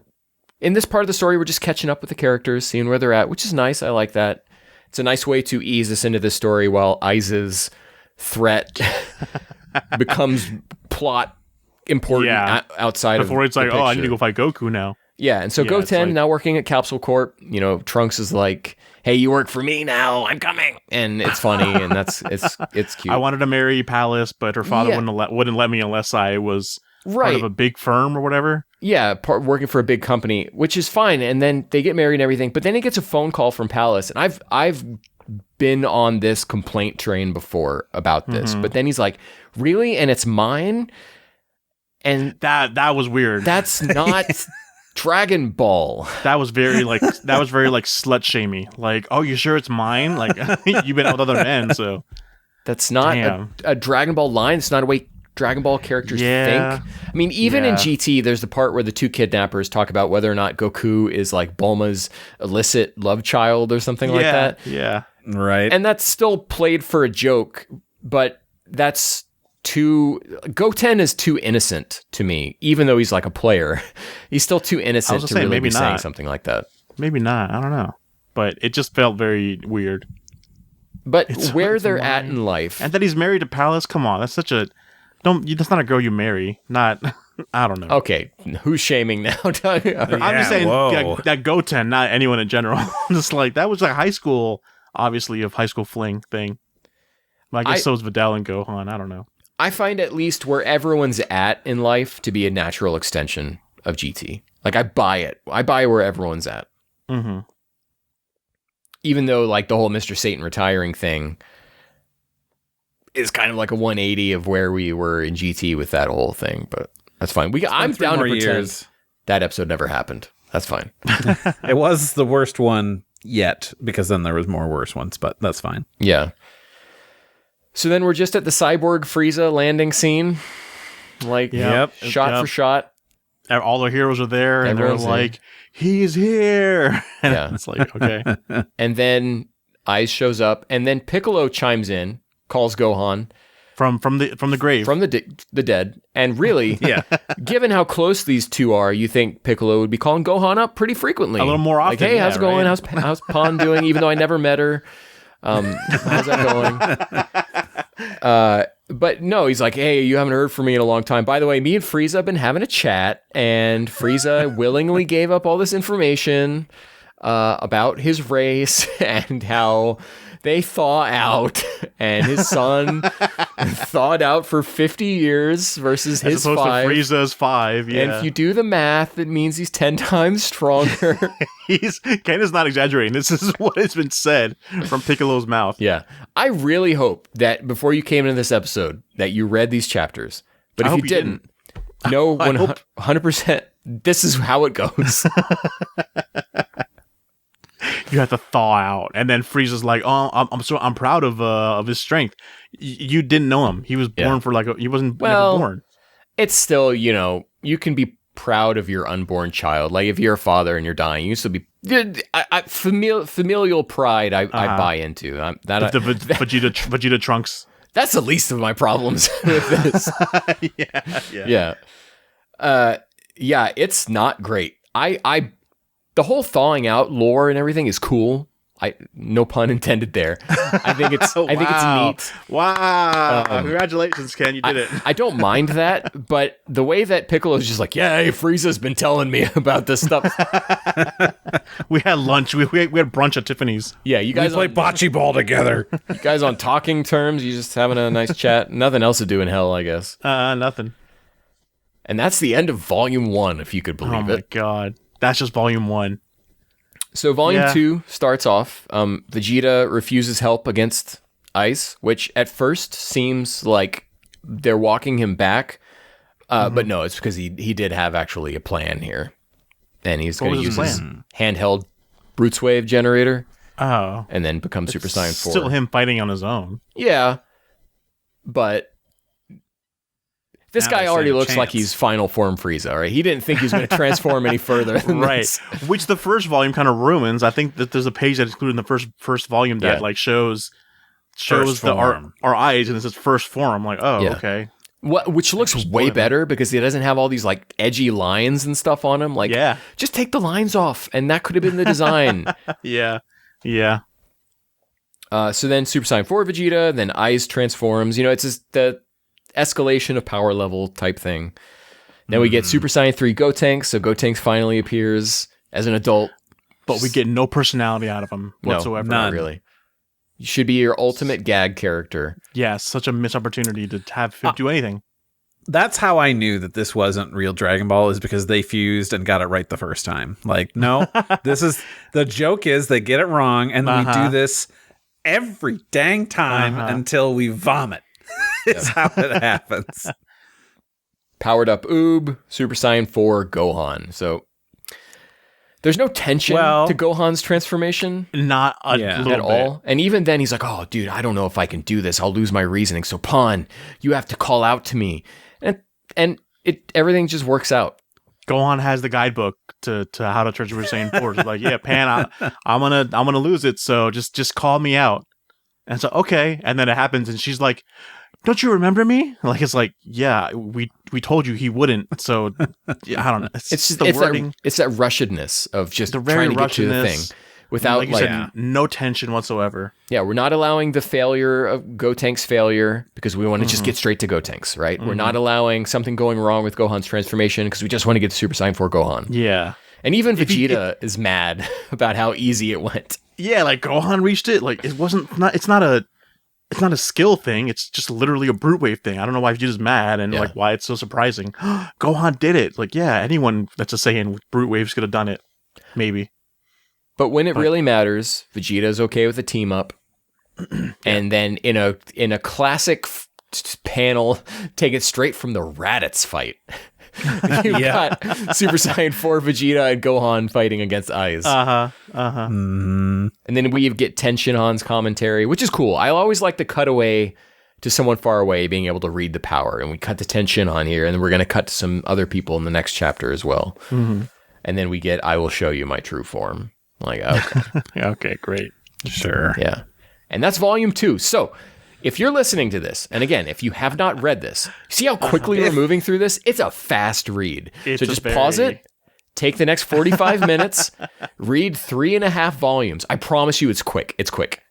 in this part of the story, we're just catching up with the characters, seeing where they're at, which is nice. I like that. It's a nice way to ease us into this story while Ize's threat becomes plot important outside of... Before it's like, I need to go fight Goku now. Yeah, and so Goten, like, now working at Capsule Corp, Trunks is like, hey, you work for me now, I'm coming. And it's funny, and it's cute. I wanted to marry Palace, but her father wouldn't let me unless I was part of a big firm or whatever. Yeah, working for a big company, which is fine. And then they get married and everything. But then he gets a phone call from Palace, and I've been on this complaint train before about this, but then he's like, really? And it's mine? And that was weird. that's not Dragon Ball. That was very slut shamey. Like, oh, you sure it's mine? Like, you've been out with other men, so That's not a Dragon Ball line. It's not a way Dragon Ball characters think. I mean, even in GT, there's the part where the two kidnappers talk about whether or not Goku is like Bulma's illicit love child or something like that. Yeah. Right. And that's still played for a joke, but that's too... Goten is too innocent to me, even though he's like a player. He's still too innocent to really be saying something like that. Maybe not. I don't know. But it just felt very weird. But where they're at in life... And that he's married to Palace? Come on, that's such a... That's not a girl you marry. Not... I don't know. Okay, who's shaming now? I'm just saying that Goten, not anyone in general. Just like, that was like high school... Obviously, a high school fling thing. But I guess so is Vidal and Gohan. I don't know. I find at least where everyone's at in life to be a natural extension of GT. Like, I buy it. I buy where everyone's at. Mm-hmm. Even though, like, the whole Mr. Satan retiring thing is kind of like a 180 of where we were in GT with that whole thing. But that's fine. I'm down to pretend that episode never happened. That's fine. It was the worst one yet, because then there was more worse ones, but that's fine. Yeah. So then we're just at the Cyborg Frieza landing scene. Like, shot for shot. All the heroes are there, and they're like, he's here! And it's like, okay. And then Ize shows up, and then Piccolo chimes in, calls Gohan. From the grave. From the dead. And really, given how close these two are, you think Piccolo would be calling Gohan up pretty frequently. A little more often. Like, hey, how's it going? How's Pan doing? Even though I never met her. How's that going? But no, he's like, hey, you haven't heard from me in a long time. By the way, me and Frieza have been having a chat, and Frieza willingly gave up all this information about his race and how they thaw out, and his son thawed out for 50 years versus his 5. As opposed to Frieza's 5, yeah. And if you do the math, it means he's 10 times stronger. Ken is not exaggerating. This is what has been said from Piccolo's mouth. Yeah. I really hope that before you came into this episode that you read these chapters. But if you didn't, no, 100%, this is how it goes. You have to thaw out, and then Frieza's like, "Oh, I'm proud of his strength." You didn't know him; he was born for he wasn't never born. It's still, you can be proud of your unborn child. Like if you're a father and you're dying, you still be familial pride. I buy into the Vegeta Trunks. That's the least of my problems with this. Yeah. It's not great. The whole thawing out lore and everything is cool. No pun intended there. I think it's I think it's neat. Wow. Congratulations, Ken. You did it. I don't mind that, but the way that Piccolo's just like, yeah, hey, Frieza's been telling me about this stuff. We had lunch. We had brunch at Tiffany's. Yeah, you guys play bocce ball together. You guys on talking terms, you just having a nice chat. Nothing else to do in hell, I guess. Nothing. And that's the end of Volume 1, if you could believe it. Oh my god. That's just Volume 1. So Volume 2 starts off. Vegeta refuses help against Ize, which at first seems like they're walking him back. But no, it's because he did have actually a plan here. And he's going to use his handheld Roots Wave generator. Oh. And then become Super Saiyan 4. Still him fighting on his own. Yeah. But this guy already looks like he's final form Frieza, right? He didn't think he was going to transform any further than this. Which the first volume kind of ruins. I think that there's a page that's included in the first volume that shows our eyes, and it says first form. I'm like, okay. Which looks way better because he doesn't have all these like edgy lines and stuff on him. Like, just take the lines off, and that could have been the design. Yeah. So then Super Saiyan 4 Vegeta, then Ize transforms. It's just the escalation of power level type thing. Then we get Super Saiyan 3 Gotenks, so Gotenks finally appears as an adult. But we get no personality out of him whatsoever. No, not really. You should be your ultimate gag character. Yeah, such a missed opportunity to have him do anything. That's how I knew that this wasn't real Dragon Ball, is because they fused and got it right the first time. Like, no, the joke is they get it wrong, and we do this every dang time until we vomit. It's how it happens. Powered up Oob, Super Saiyan 4, Gohan. So there's no tension to Gohan's transformation. Not a little at all. And even then he's like, oh, dude, I don't know if I can do this. I'll lose my reasoning. So Pan, you have to call out to me. And everything just works out. Gohan has the guidebook to how to turn Super Saiyan 4. It's like, yeah, Pan, I'm gonna lose it, so just call me out. And so, okay. And then it happens, and she's like, don't you remember me? Like, it's like, yeah, we told you he wouldn't. So, I don't know. It's just the wording. It's that rushedness of just the trying to get to the thing without, like you said, no tension whatsoever. Yeah, we're not allowing the failure of Gotank's failure because we want to just get straight to Gotank's, right? We're not allowing something going wrong with Gohan's transformation because we just want to get to Super Saiyan 4 Gohan. Yeah. And even Vegeta is mad about how easy it went. Yeah, like Gohan reached it. Like it's not a skill thing. It's just literally a brute wave thing. I don't know why Vegeta's mad and like why it's so surprising. Gohan did it. Like, yeah, anyone that's a Saiyan with brute waves could have done it. Maybe. But when it really matters, Vegeta is okay with a team up. And then in a classic panel, take it straight from the Raditz fight. You got Super Saiyan 4 Vegeta and Gohan fighting against Ize. And then we get Tenshinhan's commentary, which is cool. I always like the cutaway to someone far away being able to read the power. And we cut to Tenshinhan here, and then we're going to cut to some other people in the next chapter as well. And then we get, I will show you my true form. Like, okay. Okay, great. Sure. Yeah. And that's volume 2. So if you're listening to this, and again, if you have not read this, see how quickly we're moving through this? It's a fast read. So just pause it, take the next 45 minutes, read 3.5 volumes. I promise you it's quick. It's quick.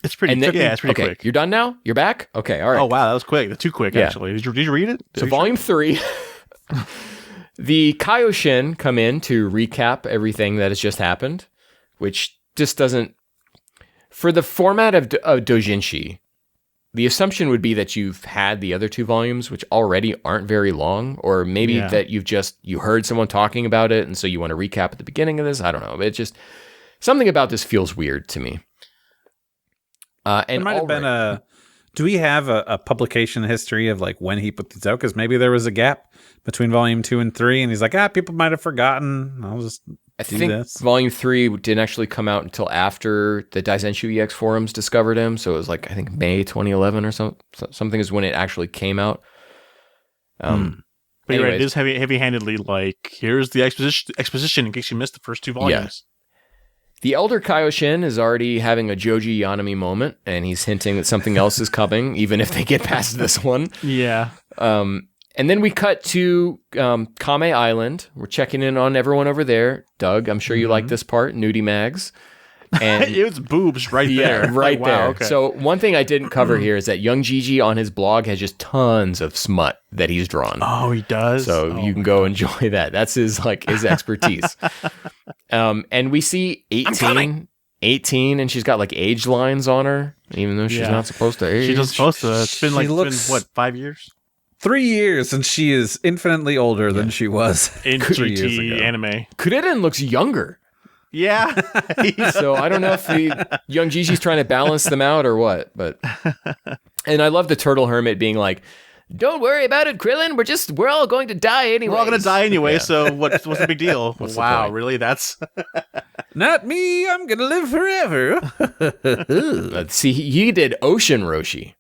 It's pretty quick. Yeah, it's pretty quick. You're done now? You're back? Okay, all right. Oh, wow, that was quick. Too quick, actually. Did you read it? So volume 3, the Kaioshin come in to recap everything that has just happened, which just doesn't... For the format of doujinshi, the assumption would be that you've had the other 2 volumes, which already aren't very long, or maybe that you heard someone talking about it, and so you want to recap at the beginning of this. I don't know. It just, something about this feels weird to me. And there might have been do we have a publication history of like when he put these out? Because maybe there was a gap between volume 2 and 3, and he's like, people might have forgotten. I'll just I think volume 3 didn't actually come out until after the Daisenshu EX forums discovered him. So it was like, I think May 2011 or something is when it actually came out. But you're right, it is heavy-handedly like, here's the exposition in case you missed the first 2 volumes. Yeah. The Elder Kaioshin is already having a Joji Yanami moment, and he's hinting that something else is coming, even if they get past this one. Yeah. And then we cut to Kame Island. We're checking in on everyone over there. Doug, I'm sure you like this part, Nudie Mags. And it was boobs right there. Yeah, right like, there. Wow, okay. So one thing I didn't cover here is that young Jijii on his blog has just tons of smut that he's drawn. Oh, he does? So you can go enjoy that. That's his expertise. And we see 18, and she's got like age lines on her, even though she's not supposed to age. She's not supposed to. It's been what, 5 years? 3 years, and she is infinitely older than she was in 3 years GT ago. anime. Kuririn looks younger. Yeah. So I don't know if the young Jiji's trying to balance them out or what, but and I love the Turtle Hermit being like, don't worry about it, Krillin. We're all going to die anyway. We're all going to die anyway, so what's the big deal? Wow, really? That's... Not me. I'm going to live forever. See, he did Ocean Roshi.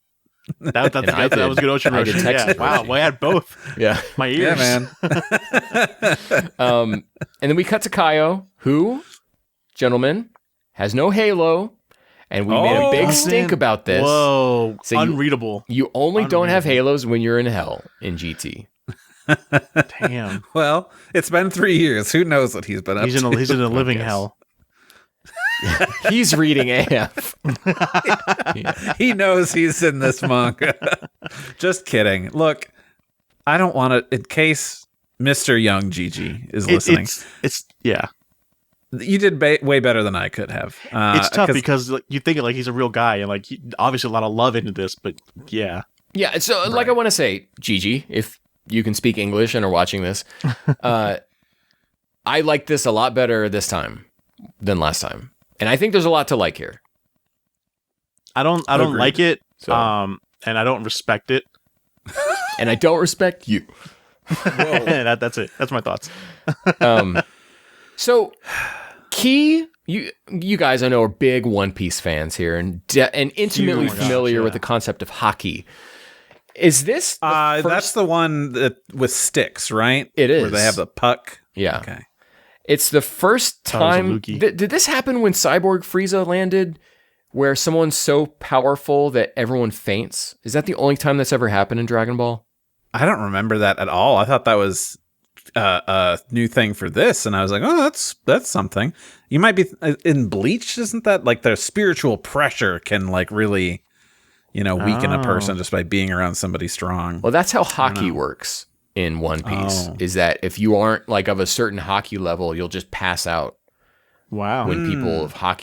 That was good Ocean Roshi. Yeah. Wow, I had both. Yeah. My ears. Yeah, man. And then we cut to Kaio, who, gentlemen, has no halo. And we made a big stink about this. Whoa, so unreadable. You only don't have halos when you're in hell in GT. Damn. Well, it's been 3 years. Who knows what he's been up to? He's in a living hell. He's reading AF. He knows he's in this manga. Just kidding. Look, I don't want to, in case Mr. Young Jijii is listening. It's yeah. You did way better than I could have. It's tough because you think like he's a real guy and like obviously a lot of love into this, but yeah. Yeah, so like I want to say, Jijii, if you can speak English and are watching this, I like this a lot better this time than last time. And I think there's a lot to like here. I don't Agreed. like it. So- And I don't respect it. And I don't respect you. That's it. That's my thoughts. So, Key, you guys I know are big One Piece fans here and intimately Huge. familiar Gosh, with yeah. the concept of haki. Is this the That's first? the one that with sticks, right? It Where is. they have the puck. Yeah. Okay. It's the first Thought it was a time. Luki. Did this happen when Cyborg Frieza landed, where someone's so powerful that everyone faints? Is that the only time that's ever happened in Dragon Ball? I don't remember that at all. I thought that was a new thing for this, and I was like, oh, that's something. You might be in Bleach, isn't that like the spiritual pressure can like really, weaken a person just by being around somebody strong. Well, that's how haki works in One Piece. Oh. Is that if you aren't like of a certain haki level, you'll just pass out Wow. when people of high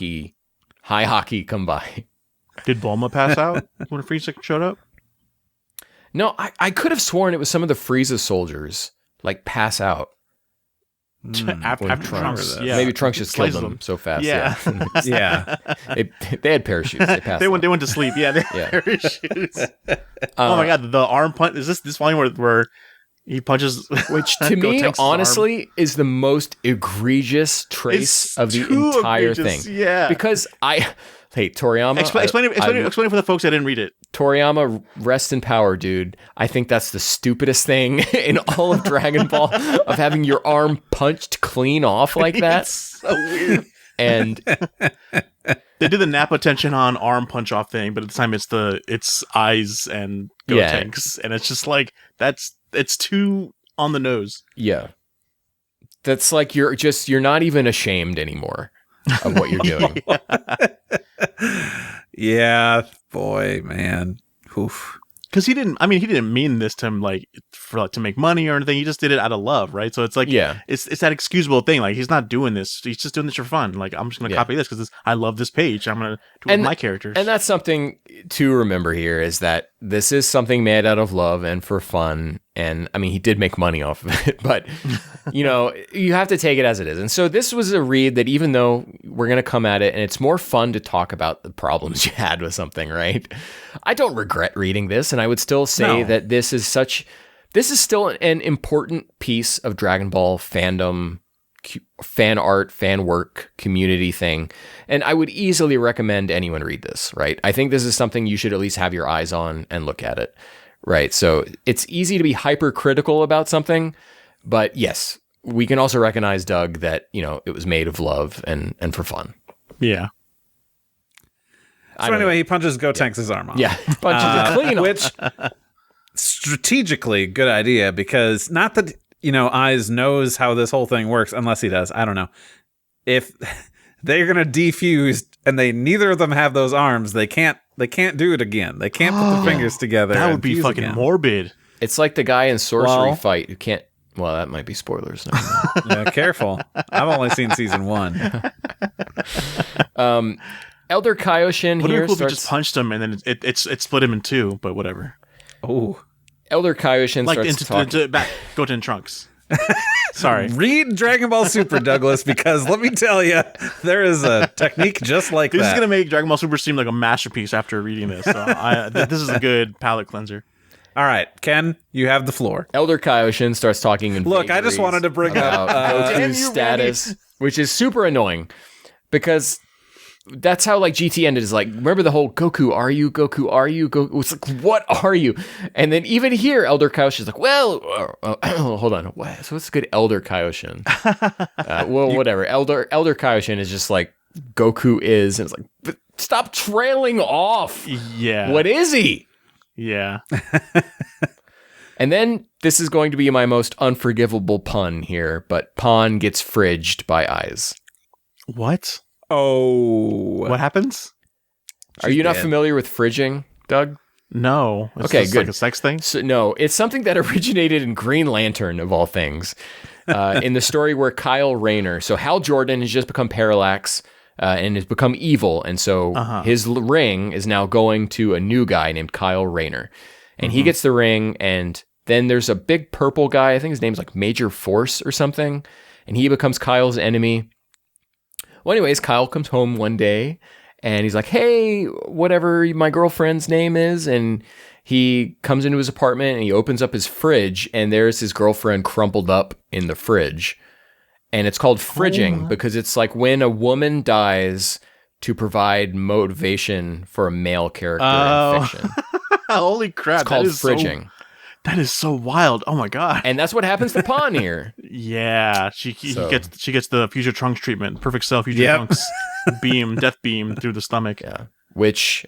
haki come by. Did Bulma pass out when Frieza showed up? No, I could have sworn it was some of the Frieza soldiers like pass out. After Trunks. Trunks. Yeah. Maybe Trunks just killed Slices them so fast. Yeah. Yeah. They had parachutes. They passed. They out. went to sleep. Yeah. They Yeah. parachutes. Oh my god, the arm punch. Is this volume where he punches? Which to me, Gotenks' honestly, is the most egregious trace It's of the too entire egregious, thing. yeah. Because Toriyama. Explain it for the folks that didn't read it. Toriyama, rest in power, dude. I think that's the stupidest thing in all of Dragon Ball of having your arm punched clean off like that. It's so weird. And They did the Nappa tension on arm punch off thing, but at the time it's eyes and Yeah. Gotenks, and it's just like it's too on the nose. yeah, that's like you're not even ashamed anymore of what you're doing. Yeah, boy, man. Oof. Because he didn't mean this to him to make money or anything. He just did it out of love, right? So it's like, Yeah. it's that excusable thing. Like, he's not doing this. He's just doing this for fun. Like, I'm just gonna Yeah. copy this because I love this page. I'm gonna do it And- with my characters. And that's something to remember here is that this is something made out of love and for fun. And I mean, he did make money off of it, but you have to take it as it is. And so this was a read that even though we're going to come at it and it's more fun to talk about the problems you had with something, right? I don't regret reading this. And I would still say No. that this is still an important piece of Dragon Ball fandom, fan art, fan work, community thing. And I would easily recommend anyone read this, right? I think this is something you should at least have your eyes on and look at it, right? So it's easy to be hypercritical about something, but yes, we can also recognize, Doug, that, it was made of love and for fun. yeah. I So don't anyway, he punches Gotenks' arm off. Yeah, punches it clean off. Which strategically good idea because not that Ize knows how this whole thing works unless he does. I don't know. If they're gonna defuse and neither of them have those arms, they can't do it again. They can't put the fingers together. That and would be fuse fucking again. morbid. It's like the guy in Sorcery Well- Fight who can't. Well, that might be spoilers. Never mind. Yeah, careful. I've only seen season 1. Elder Kaioshin Would it here be cool if he starts. just punched him and then it split him in two? But whatever. Oh. Elder Kaioshin Like starts talking. back Goten Trunks. Sorry. Read Dragon Ball Super, Douglas, because let me tell you, there is a technique just like This that. is gonna make Dragon Ball Super seem like a masterpiece after reading this. So this is a good palate cleanser. All right, Ken, you have the floor. Elder Kaioshin starts talking in Look, I just vagaries wanted to bring about up Goku's Damn you, status, which is super annoying because that's how like GT ended. Is like, remember the whole Goku are you? It's like, what are you? And then even here, Elder Kaioshin's like, well, hold on. So what's good Elder Kaioshin? Well, whatever. Elder Kaioshin is just like Goku is, and it's like, but stop trailing off. Yeah. What is he? Yeah. And then this is going to be my most unforgivable pun here, but Pawn gets fridged by Ize. What? Oh. What happens? Are you not dead. familiar with fridging, Doug? No. It's Okay, just good. like a sex thing? So, no, it's something that originated in Green Lantern, of all things, in the story where Kyle Rayner, so Hal Jordan has just become Parallax and has become evil, and so his ring is now going to a new guy named Kyle Rayner. And he gets the ring, and then there's a big purple guy, I think his name's like Major Force or something, and he becomes Kyle's enemy. Well, anyways, Kyle comes home one day, and he's like, hey, whatever my girlfriend's name is, and he comes into his apartment and he opens up his fridge, and there's his girlfriend crumpled up in the fridge. And it's called fridging because it's like when a woman dies to provide motivation for a male character in fiction. Holy crap. It's called fridging. That is so wild. Oh my god. And that's what happens to Pawn here. Yeah, she gets the future Trunks treatment. Perfect cell future Trunks death beam through the stomach. Yeah. Which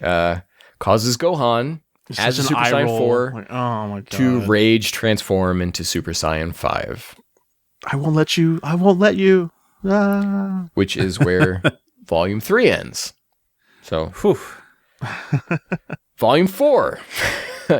causes Gohan as a Super Saiyan 4 like, oh my god. to rage transform into Super Saiyan 5. I won't let you. I won't let you. Ah. Which is where Volume 3 ends. So, Volume 4.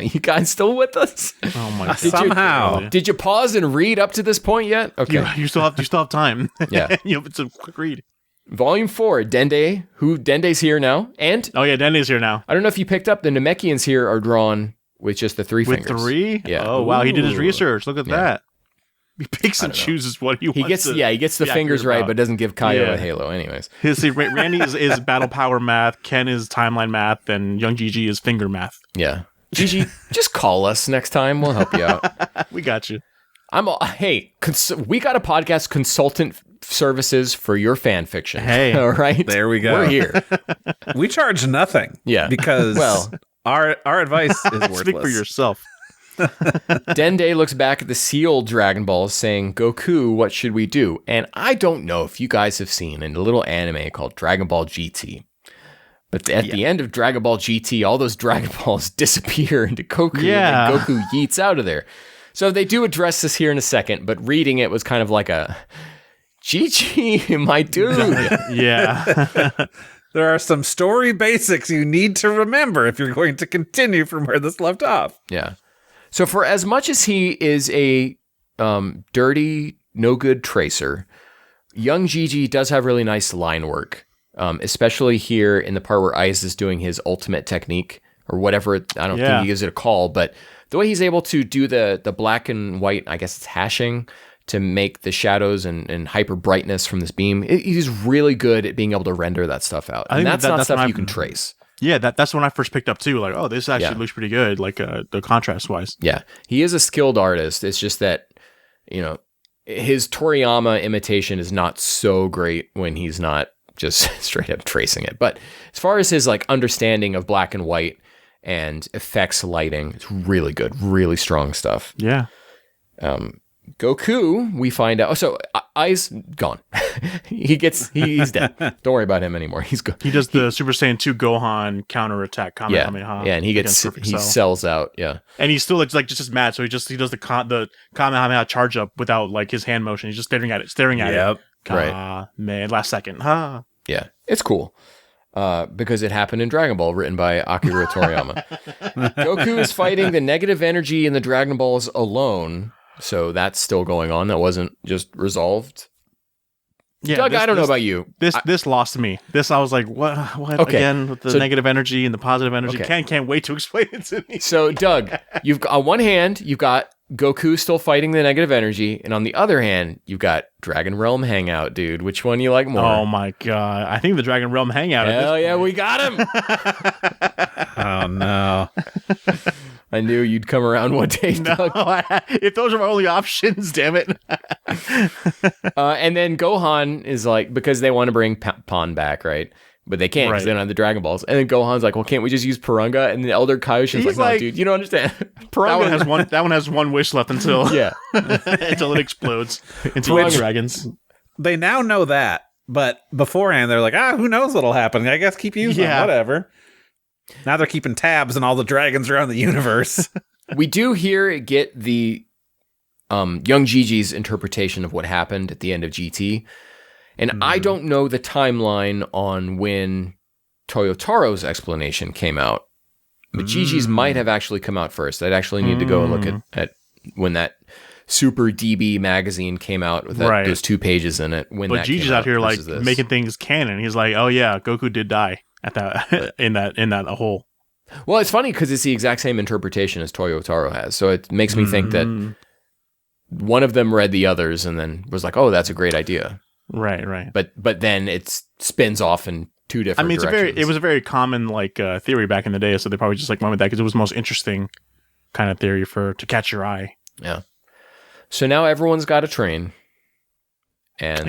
You guys still with us? Oh my god. Somehow. Did you pause and read up to this point yet? Okay. You still have time. Yeah. It's a quick read. Volume 4, Dende's here now. And Oh yeah, Dende's here now. I don't know if you picked up, the Namekians here are drawn with just the 3 fingers. With 3? Yeah. Oh wow, he did his research. Look at Yeah. that. He picks and chooses what he wants. He gets the fingers right, but doesn't give Kaio a halo anyways. Randy is battle power math, Ken is timeline math, and young Jijii is finger math. Yeah. Jijii, just call us next time. We'll help you out. We got you. We got a podcast, consultant services for your fan fiction. Hey. All right. There we go. We're here. We charge nothing. Yeah. Because our advice is worthless. Speak for yourself. Dende looks back at the sealed Dragon Balls saying, Goku, what should we do? And I don't know if you guys have seen a little anime called Dragon Ball GT. But at the end of Dragon Ball GT, all those Dragon Balls disappear into Goku, and Goku yeets out of there. So they do address this here in a second, but reading it was kind of like a, Jijii, my dude. Yeah. There are some story basics you need to remember if you're going to continue from where this left off. Yeah. So for as much as he is a dirty, no good tracer, young Jijii does have really nice line work, especially here in the part where Ize is doing his ultimate technique or whatever. I don't think he gives it a call, but the way he's able to do the black and white, I guess it's hashing, to make the shadows and hyper brightness from this beam, he's really good at being able to render that stuff out. And that's not stuff you can trace. Yeah, that's when I first picked up too. Like, oh, this actually looks pretty good, like the contrast wise. Yeah, he is a skilled artist. It's just that, his Toriyama imitation is not so great when he's not just straight up tracing it. But as far as his like understanding of black and white and effects lighting, it's really good, really strong stuff. Yeah. Goku, we find out. Oh, so I's gone. He's dead. Don't worry about him anymore. He's good. He does the Super Saiyan 2 Gohan counterattack Kamehameha. Yeah, and he sells out. Yeah, and he's still like just mad. So he does the Kamehameha charge up without like his hand motion. He's just staring at it. Right. Man, last second. Yeah, it's cool. Because it happened in Dragon Ball, written by Akira Toriyama. Goku is fighting the negative energy in the Dragon Balls alone. So that's still going on. That wasn't just resolved. Yeah, Doug, I don't know about you. This lost me. I was like, what okay. Again with the negative energy and the positive energy? Okay. Can't wait to explain it to me. So, Doug, you've got, on one hand, you've got Goku still fighting the negative energy, and on the other hand, you've got Dragon Realm Hangout, dude. Which one you like more? Oh my god. I think the Dragon Realm Hangout. Hell yeah, we got him. Oh no. I knew you'd come around one day, Doug. If those are my only options, damn it. And then Gohan is like, because they want to bring Pan back, right? But they can't because they don't have the Dragon Balls. And then Gohan's like, well, can't we just use Purunga? And the Elder Kaioshin's like, no, dude, you don't understand. Purunga that one has one wish left until until it explodes into white dragons. They now know that, but beforehand they're like, who knows what'll happen? I guess keep using them, whatever. Now they're keeping tabs on all the dragons around the universe. We do here get the young Jijii's interpretation of what happened at the end of GT. And I don't know the timeline on when Toyotaro's explanation came out. But Jijii's might have actually come out first. I'd actually need to go and look at when that Super DB magazine came out with those 2 pages in it. But Jijii's out here like making things canon. He's like, oh yeah, Goku did die at that in that hole. Well, it's funny because it's the exact same interpretation as Toyotaro has. So it makes me think that one of them read the others and then was like, oh, that's a great idea. Right. But then it spins off and two different. I mean, directions. it was a very common like theory back in the day, so they probably just like went with that because it was the most interesting kind of theory to catch your eye. Yeah. So now everyone's got to train. And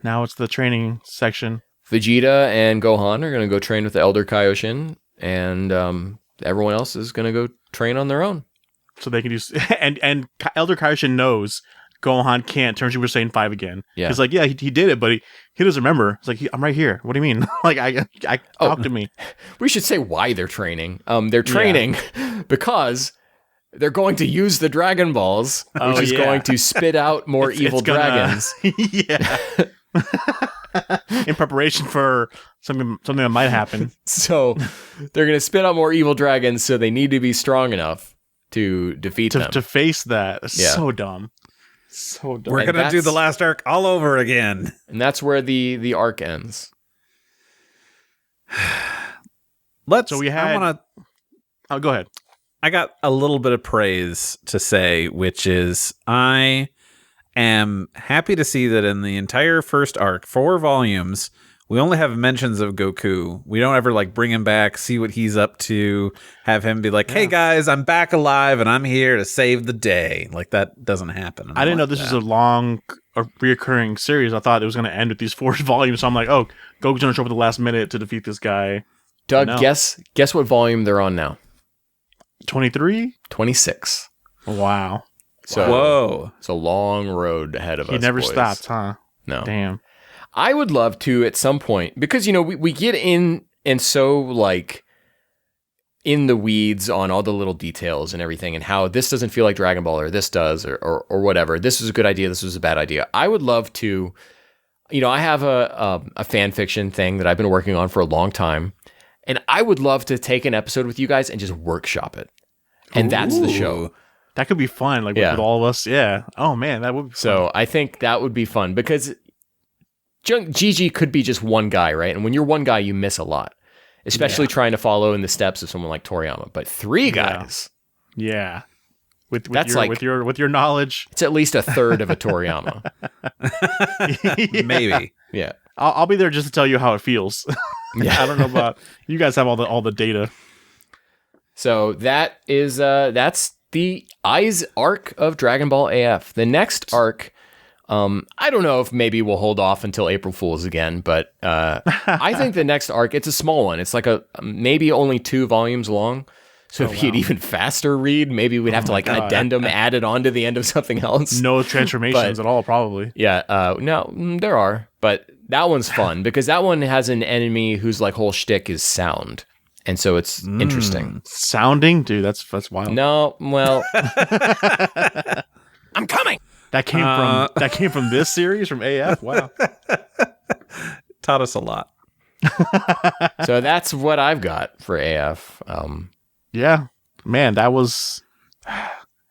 now it's the training section. Vegeta and Gohan are going to go train with the Elder Kaioshin, and everyone else is going to go train on their own. So they can do, and Elder Kaioshin knows Gohan can't turn Super Saiyan 5 again. Yeah. He's like, he did it, but he doesn't remember. It's like, I'm right here. What do you mean? Like, talk to me. We should say why they're training. They're training because they're going to use the Dragon Balls, which is going to spit out more evil dragons. Yeah. In preparation for something that might happen. So they're going to spit out more evil dragons, so they need to be strong enough to defeat them. To face that. So dumb. So dumb. We're going to do the last arc all over again. And that's where the arc ends. So we had... Oh, go ahead. I got a little bit of praise to say, which is I am happy to see that in the entire first arc, 4 volumes, we only have mentions of Goku. We don't ever like bring him back, see what he's up to, have him be like, hey guys, I'm back alive and I'm here to save the day. Like that doesn't happen. I didn't know this was a long reoccurring series. I thought it was going to end with these 4 volumes. So I'm like, oh, Goku's going to show up at the last minute to defeat this guy. Doug, guess what volume they're on now? 23? 26. Wow. So, whoa. It's a long road ahead of us. He never boys. stopped, huh? No. Damn. I would love to at some point, because, we get in and so, like, in the weeds on all the little details and everything and how this doesn't feel like Dragon Ball or this does or whatever. This was a good idea. This was a bad idea. I would love to, I have a fan fiction thing that I've been working on for a long time. And I would love to take an episode with you guys and just workshop it. And that's the show. That could be fun, like with all of us. Yeah. Oh, man, that would be fun. So I think that would be fun because Jijii could be just one guy, right? And when you're one guy, you miss a lot, especially trying to follow in the steps of someone like Toriyama. But 3 guys. Yeah. With your knowledge. It's at least a third of a Toriyama. Maybe. Yeah. I'll be there just to tell you how it feels. Yeah. I don't know about you guys have all the data. So that is that's the Ize arc of Dragon Ball AF. The next arc, I don't know if maybe we'll hold off until April Fool's again, but I think the next arc, it's a small one. It's like maybe only 2 volumes long. So it'd be an even faster read. Maybe we'd have to an addendum added on to the end of something else. No transformations at all, probably. Yeah, no, there are, but that one's fun because that one has an enemy whose like whole shtick is sound, and so it's interesting. Sounding, dude, that's wild. No, well, I'm coming. That came from this series from AF. Wow, taught us a lot. So that's what I've got for AF. Yeah, man, that was.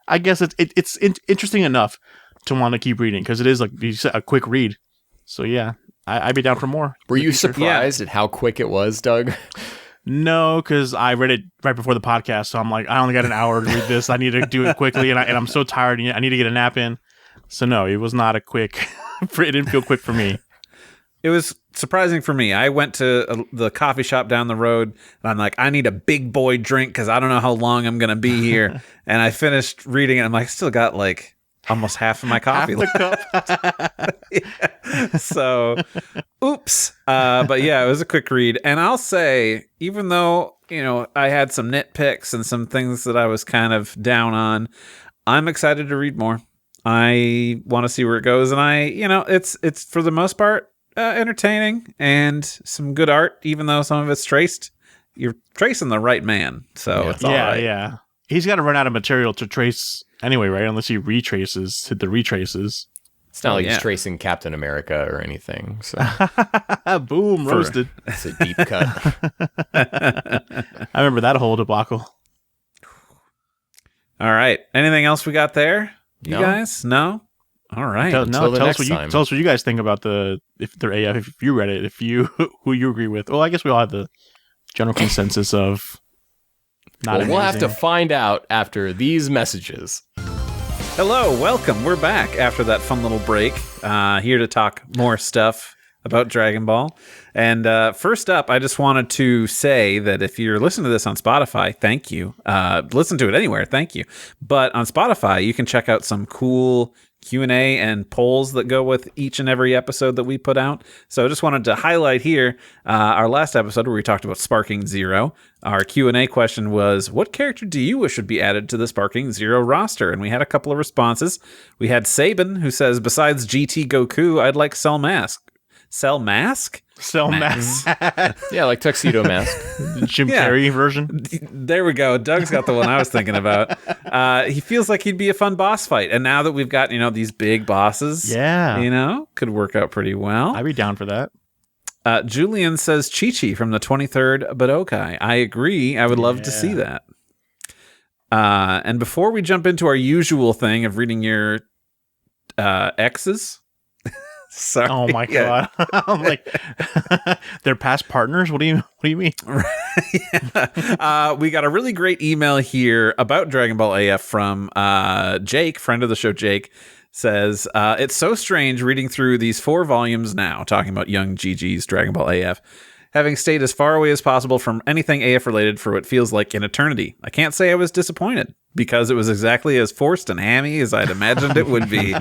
I guess it's interesting enough to want to keep reading because it is like you said, a quick read. So yeah, I'd be down for more. Were you surprised at how quick it was, Doug? No, because I read it right before the podcast, so I'm like, I only got an hour to read this. I need to do it quickly, and I'm so tired. And I need to get a nap in. So no, it was not a quick. It didn't feel quick for me. It was surprising for me. I went to the coffee shop down the road, and I'm like, I need a big boy drink because I don't know how long I'm going to be here. And I finished reading it. I'm like, I still got like almost half of my coffee left. Yeah. So, oops. But yeah, it was a quick read. And I'll say, even though, I had some nitpicks and some things that I was kind of down on, I'm excited to read more. I want to see where it goes. And it's for the most part, entertaining and some good art, even though some of it's traced. You're tracing the right man, so it's all right. Yeah. He's got to run out of material to trace anyway, right? Unless he hit the retraces. It's not like he's tracing Captain America or anything. So boom, roasted. It's a deep cut. I remember that whole debacle. All right. Anything else we got there? You No. guys? No? All right. Tell us what you guys think about if they're AF, if you read it, who you agree with. Well, I guess we all have the general consensus of not we'll have to amazing. find out after these messages. Hello, welcome. We're back after that fun little break. Here to talk more stuff about Dragon Ball. And first up, I just wanted to say that if you're listening to this on Spotify, thank you. Listen to it anywhere, thank you. But on Spotify, you can check out some cool Q&A and polls that go with each and every episode that we put out. So I just wanted to highlight here our last episode where we talked about Sparking Zero. Our Q&A question was, what character do you wish would be added to the Sparking Zero roster? And we had a couple of responses. We had Saban, who says, besides GT Goku, I'd like Cell Mask. Cell Mask? Cell Mask. Yeah, like Tuxedo Mask. Jim Carrey version. There we go. Doug's got the one I was thinking about. He feels like he'd be a fun boss fight. And now that we've got, these big bosses, could work out pretty well. I'd be down for that. Julian says Jijii from the 23rd Budokai. I agree. I would love to see that. And before we jump into our usual thing of reading your exes... Sorry. Oh my god! I'm like, they're past partners. What do you mean? We got a really great email here about Dragon Ball AF from Jake, friend of the show. Jake says it's so strange reading through these 4 volumes now, talking about young Jijii's Dragon Ball AF. Having stayed as far away as possible from anything AF related for what feels like an eternity. I can't say I was disappointed, because it was exactly as forced and hammy as I'd imagined it would be.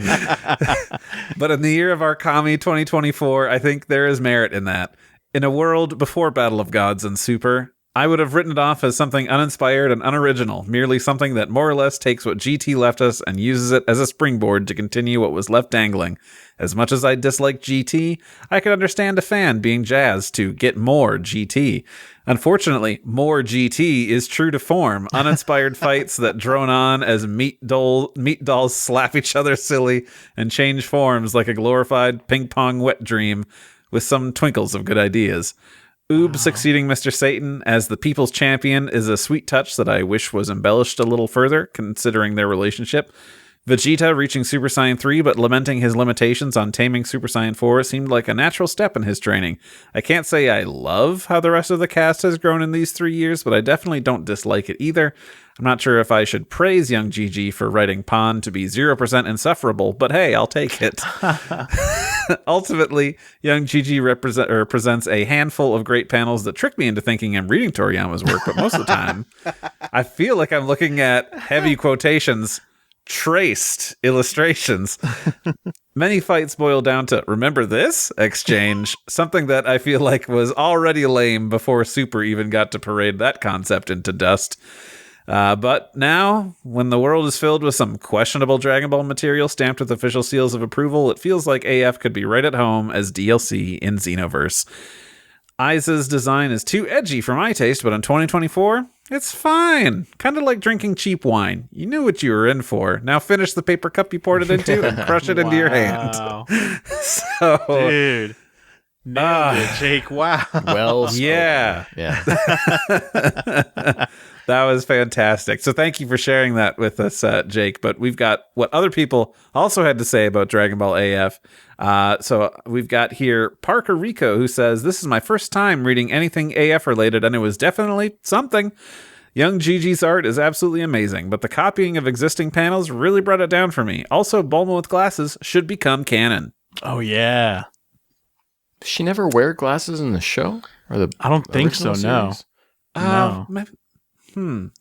But in the year of our Kami 2024, I think there is merit in that. In a world before Battle of Gods and Super, I would have written it off as something uninspired and unoriginal, merely something that more or less takes what GT left us and uses it as a springboard to continue what was left dangling. As much as I dislike GT, I could understand a fan being jazzed to get more GT. Unfortunately, more GT is true to form, uninspired fights that drone on as meat dolls slap each other silly and change forms like a glorified ping-pong wet dream with some twinkles of good ideas. Oob succeeding Mr. Satan as the people's champion is a sweet touch that I wish was embellished a little further, considering their relationship. Vegeta reaching Super Saiyan 3 but lamenting his limitations on taming Super Saiyan 4 seemed like a natural step in his training. I can't say I love how the rest of the cast has grown in these 3 years, but I definitely don't dislike it either. I'm not sure if I should praise young Jijii for writing Pan to be 0% insufferable, but hey, I'll take it. Ultimately, young Jijii presents a handful of great panels that trick me into thinking I'm reading Toriyama's work, but most of the time, I feel like I'm looking at heavy quotations, traced illustrations. Many fights boil down to remember this exchange, something that I feel like was already lame before Super even got to parade that concept into dust. But now, when the world is filled with some questionable Dragon Ball material stamped with official seals of approval, it feels like AF could be right at home as DLC in Xenoverse. Ize's design is too edgy for my taste, but in 2024, it's fine. Kind of like drinking cheap wine. You knew what you were in for. Now finish the paper cup you poured it into and crush it into your hand. So, dude. Nailed it, Jake. Wow. Well spoken. Yeah. That was fantastic. So thank you for sharing that with us, Jake. But we've got what other people also had to say about Dragon Ball AF. So we've got here Parker Rico, who says, this is my first time reading anything AF related, and it was definitely something. Young Jijii's art is absolutely amazing, but the copying of existing panels really brought it down for me. Also, Bulma with glasses should become canon. Oh, yeah. Does she never wear glasses in the show? Or the I don't think so, no. No. Maybe.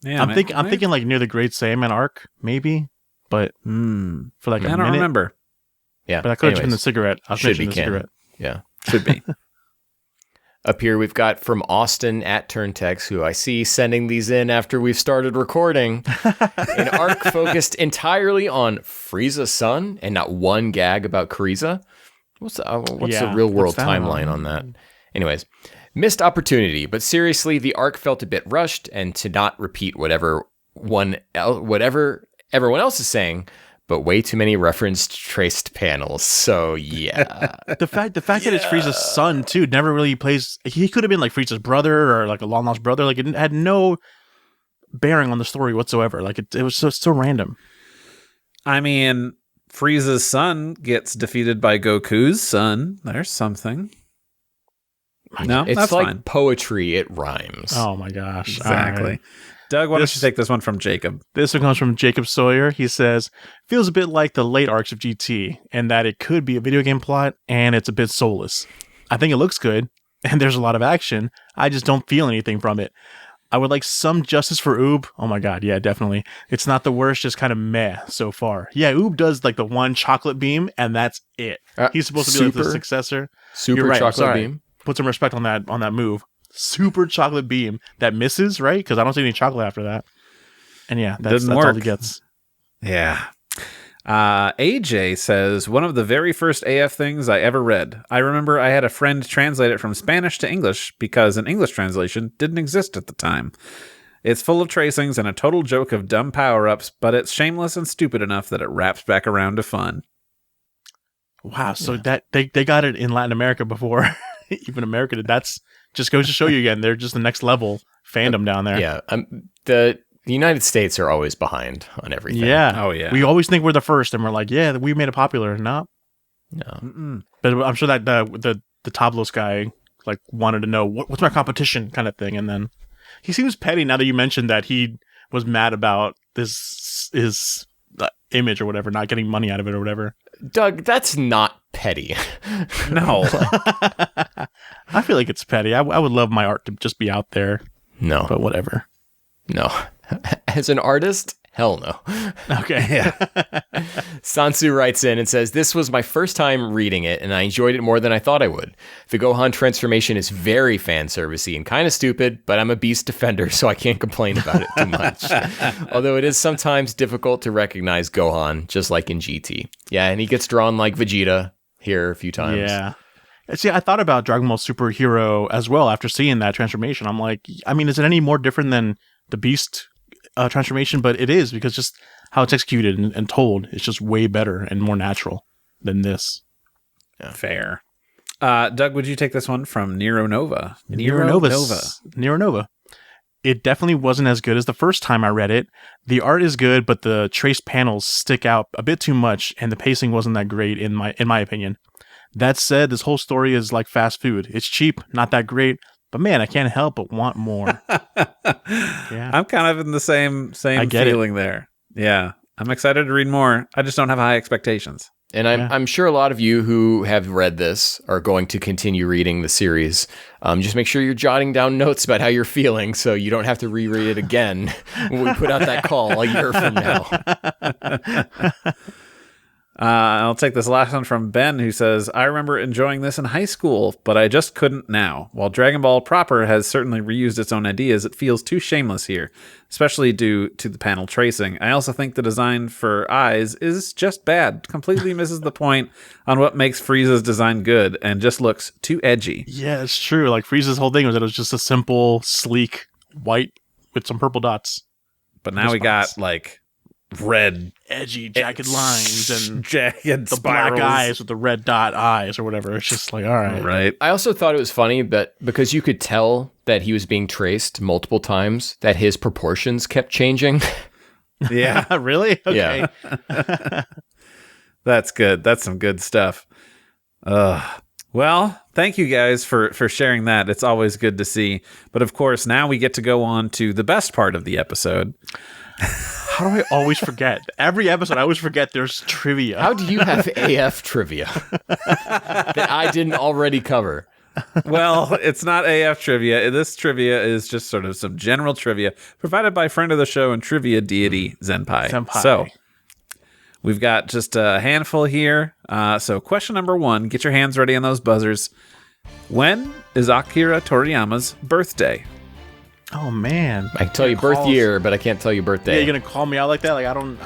Yeah, I'm thinking like near the Great Saiyaman arc, maybe, but for like a minute. I don't remember. Yeah, but I could have been the cigarette. I should be the cigarette. Yeah, should be. Up here, we've got from Austin at Turntex, who I see sending these in after we've started recording. An arc focused entirely on Frieza's son and not one gag about Kuriza. What's the real world timeline on that? Anyways. Missed opportunity, but seriously, the arc felt a bit rushed, and to not repeat whatever everyone else is saying, but way too many referenced traced panels. So yeah, the fact that it's Frieza's son too never really plays. He could have been like Frieza's brother or like a long lost brother. Like it had no bearing on the story whatsoever. Like it was so random. I mean, Frieza's son gets defeated by Goku's son. There's something. No, it's that's like fine. Poetry. It rhymes. Oh my gosh. Exactly. Right. Doug, why don't you take this one from Jacob? This one comes from Jacob Sawyer. He says, feels a bit like the late arcs of GT, and that it could be a video game plot, and it's a bit soulless. I think it looks good, and there's a lot of action. I just don't feel anything from it. I would like some justice for Oob. Oh my god, yeah, definitely. It's not the worst, just kind of meh so far. Yeah, Oob does like the one chocolate beam, and that's it. He's supposed to be like the successor. Super You're right, chocolate beam. Put some respect on that move. Super chocolate beam that misses, right? Because I don't see any chocolate after that. And yeah, that's all he gets. Yeah. AJ says, one of the very first AF things I ever read. I remember I had a friend translate it from Spanish to English because an English translation didn't exist at the time. It's full of tracings and a total joke of dumb power-ups, but it's shameless and stupid enough that it wraps back around to fun. Wow, so that they got it in Latin America before even America did. That's just goes to show you again, they're just the next level fandom down there. Yeah, the United States are always behind on everything. Yeah. Oh, yeah. We always think we're the first, and we're like, yeah, we made it popular. No. Mm-mm. But I'm sure that the Tablos guy like wanted to know what's my competition kind of thing, and then he seems petty now that you mentioned that he was mad about his image or whatever, not getting money out of it or whatever. Doug, that's not petty. No. I feel like it's petty. I would love my art to just be out there. No. But whatever. No. As an artist, hell no. Okay. Yeah. Sansu writes in and says, this was my first time reading it, and I enjoyed it more than I thought I would. The Gohan transformation is very fan servicey and kind of stupid, but I'm a Beast defender, so I can't complain about it too much. Although it is sometimes difficult to recognize Gohan, just like in GT. Yeah, and he gets drawn like Vegeta here a few times. Yeah. See, I thought about Dragon Ball Superhero as well after seeing that transformation. I'm like, I mean, is it any more different than the Beast transformation? But it is, because just how it's executed and told, it's just way better and more natural than this. Yeah. Fair. Doug, would you take this one from Nero Nova? Nero Nova. It definitely wasn't as good as the first time I read it. The art is good, but the traced panels stick out a bit too much, and the pacing wasn't that great in my opinion. That said, this whole story is like fast food. It's cheap, not that great, but man, I can't help but want more. Yeah. I'm kind of in the same feeling there. Yeah. I'm excited to read more. I just don't have high expectations. And I'm sure a lot of you who have read this are going to continue reading the series. Just make sure you're jotting down notes about how you're feeling so you don't have to reread it again when we put out that call a year from now. I'll take this last one from Ben, who says, I remember enjoying this in high school, but I just couldn't now. While Dragon Ball proper has certainly reused its own ideas, it feels too shameless here, especially due to the panel tracing. I also think the design for eyes is just bad, completely misses the point on what makes Frieza's design good, and just looks too edgy. Yeah, it's true. Like, Frieza's whole thing was that it was just a simple, sleek, white with some purple dots. But now we got, like, red edgy jagged lines and jagged the spirals. black eyes with the red dot eyes or whatever. It's just like, all right. I also thought it was funny that because you could tell that he was being traced multiple times, that his proportions kept changing. Yeah. Really? Okay. Yeah. That's good. That's some good stuff. Well, thank you guys for sharing that. It's always good to see. But of course, now we get to go on to the best part of the episode. How do I always forget? Every episode, I always forget there's trivia. How do you have AF trivia that I didn't already cover? Well, it's not AF trivia. This trivia is just sort of some general trivia provided by friend of the show and trivia deity Zenpai. So we've got just a handful here. So question number 1, get your hands ready on those buzzers. When is Akira Toriyama's birthday? Oh, man. I can tell you birth year, but I can't tell you birthday. Yeah, you're going to call me out like that? Like, I don't...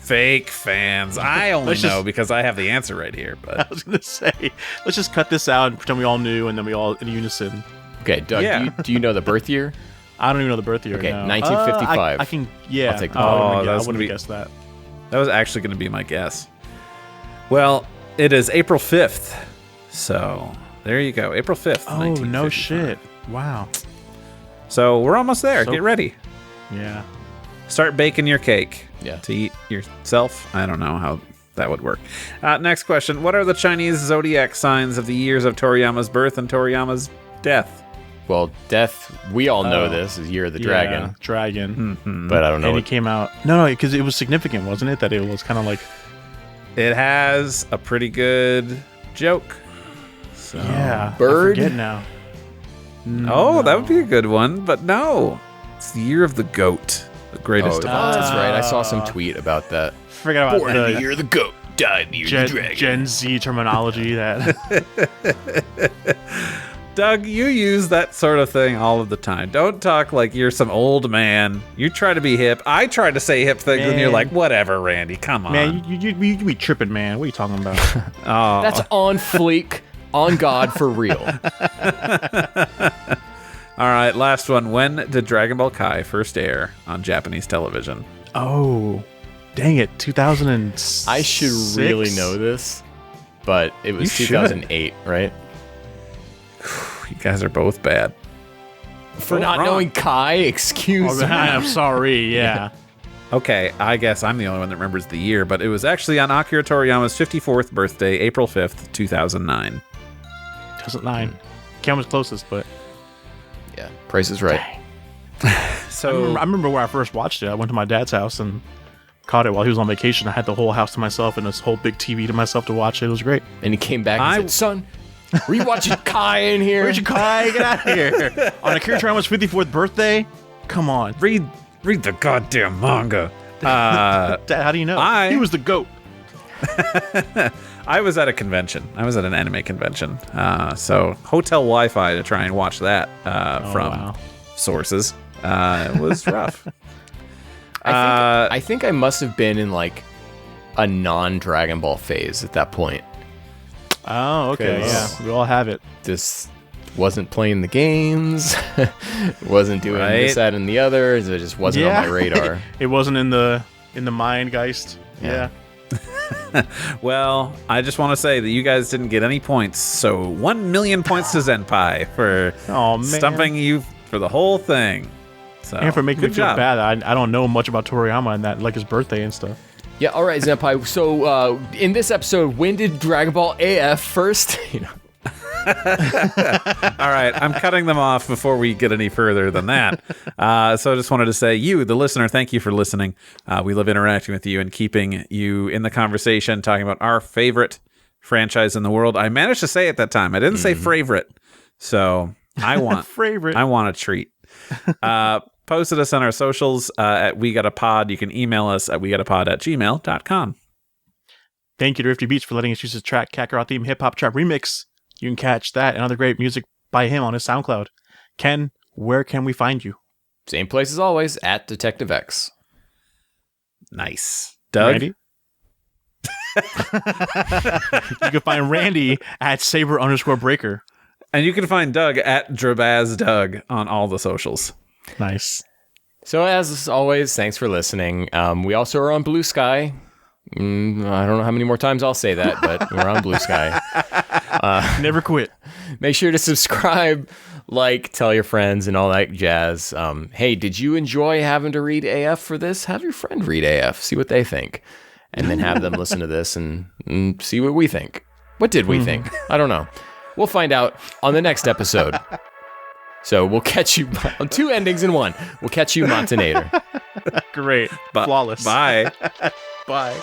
Fake fans. I only know because I have the answer right here. But I was going to say, let's just cut this out and pretend we all knew, and then we all in unison. Okay, Doug, do you know the birth year? I don't even know the birth year. Okay, no. 1955. I can, yeah. I'll take the I that wouldn't have guessed that. That was actually going to be my guess. Well, it is April 5th. So there you go. April 5th. Oh, no shit. Wow. So we're almost there. Get ready. Yeah. Start baking your cake. Yeah. To eat yourself. I don't know how that would work. Next question. What are the Chinese zodiac signs of the years of Toriyama's birth and Toriyama's death? Well, death, we all know this is Year of the Dragon. Yeah, dragon. Mm-hmm. But I don't know. And it came out... No, because it was significant, wasn't it? That it was kind of like... It has a pretty good joke. So. Yeah. Bird? I forget now. Oh, that would be a good one, but no. It's the year of the goat. The greatest of all that's time. right. I saw some tweet about that. Forget about the You're the goat. Die, the dragon. Gen Z terminology that Doug, you use that sort of thing all of the time. Don't talk like you're some old man. You try to be hip. I try to say hip things, and you're like, whatever, Randy, come on. man, you be tripping, man. What are you talking about? Oh. That's on fleek, on God for real. All right, last one. When did Dragon Ball Kai first air on Japanese television? Oh, dang it, 2006. I should really know this, but it was You should. 2008, right? You guys are both bad. For Both not wrong. knowing Kai, excuse me. I'm sorry. Yeah. Okay, I guess I'm the only one that remembers the year, but it was actually on Akira Toriyama's 54th birthday, April 5th, 2009. 2009. Cam was closest, but Yeah, Price is Right. So I remember where I first watched it. I went to my dad's house and caught it while he was on vacation. I had the whole house to myself and this whole big TV to myself to watch it. It was great. And he came back and said, son, were you watching Kai in here? Where'd you Kai? Get out of here. On Akira Toriyama's 54th birthday? Come on. read the goddamn manga. Dad, how do you know? He was the GOAT. I was at a convention. I was at an anime convention. So hotel Wi-Fi to try and watch that from sources. It was rough. I think I must have been in like a non-Dragon Ball phase at that point. Oh, okay. Yeah, we all have it. Just wasn't playing the games, wasn't doing this, that, and the other. It just wasn't on my radar. It wasn't in the mind, Geist. Yeah. Well, I just want to say that you guys didn't get any points. So 1 million points to Zenpai for stumping you for the whole thing. So, And for making me good feel job. bad. I don't know much about Toriyama and that, like his birthday and stuff. Yeah, all right, Zenpai. So in this episode, when did Dragon Ball AF first? All right, I'm cutting them off before we get any further than that. So I just wanted to say, you, the listener, thank you for listening. We love interacting with you and keeping you in the conversation, talking about our favorite franchise in the world. I managed to say it that time. I didn't say favorite. So I want Favorite. I want a treat. Posted us on our socials at We Got a Pod. You can email us at wegottapod@gmail.com. Thank you to Rifti Beach for letting us use his track, Kakarot Theme Hip Hop Trap Remix. You can catch that and other great music by him on his SoundCloud. Ken, where can we find you? Same place as always, at Detective X. Nice. Doug? Randy? You can find Randy at Saber_Breaker. And you can find Doug at DrabazDoug on all the socials. Nice. So as always, thanks for listening. We also are on Blue Sky. I don't know how many more times I'll say that, but we're on Blue Sky. Never quit. Make sure to subscribe, like, tell your friends, and all that jazz. Hey, did you enjoy having to read AF for this? Have your friend read AF, see what they think, and then have them listen to this and see what we think. What did we think? I don't know. We'll find out on the next episode. So we'll catch you on 2 endings in 1. We'll catch you, Montanator. Great. Flawless. Bye. Bye.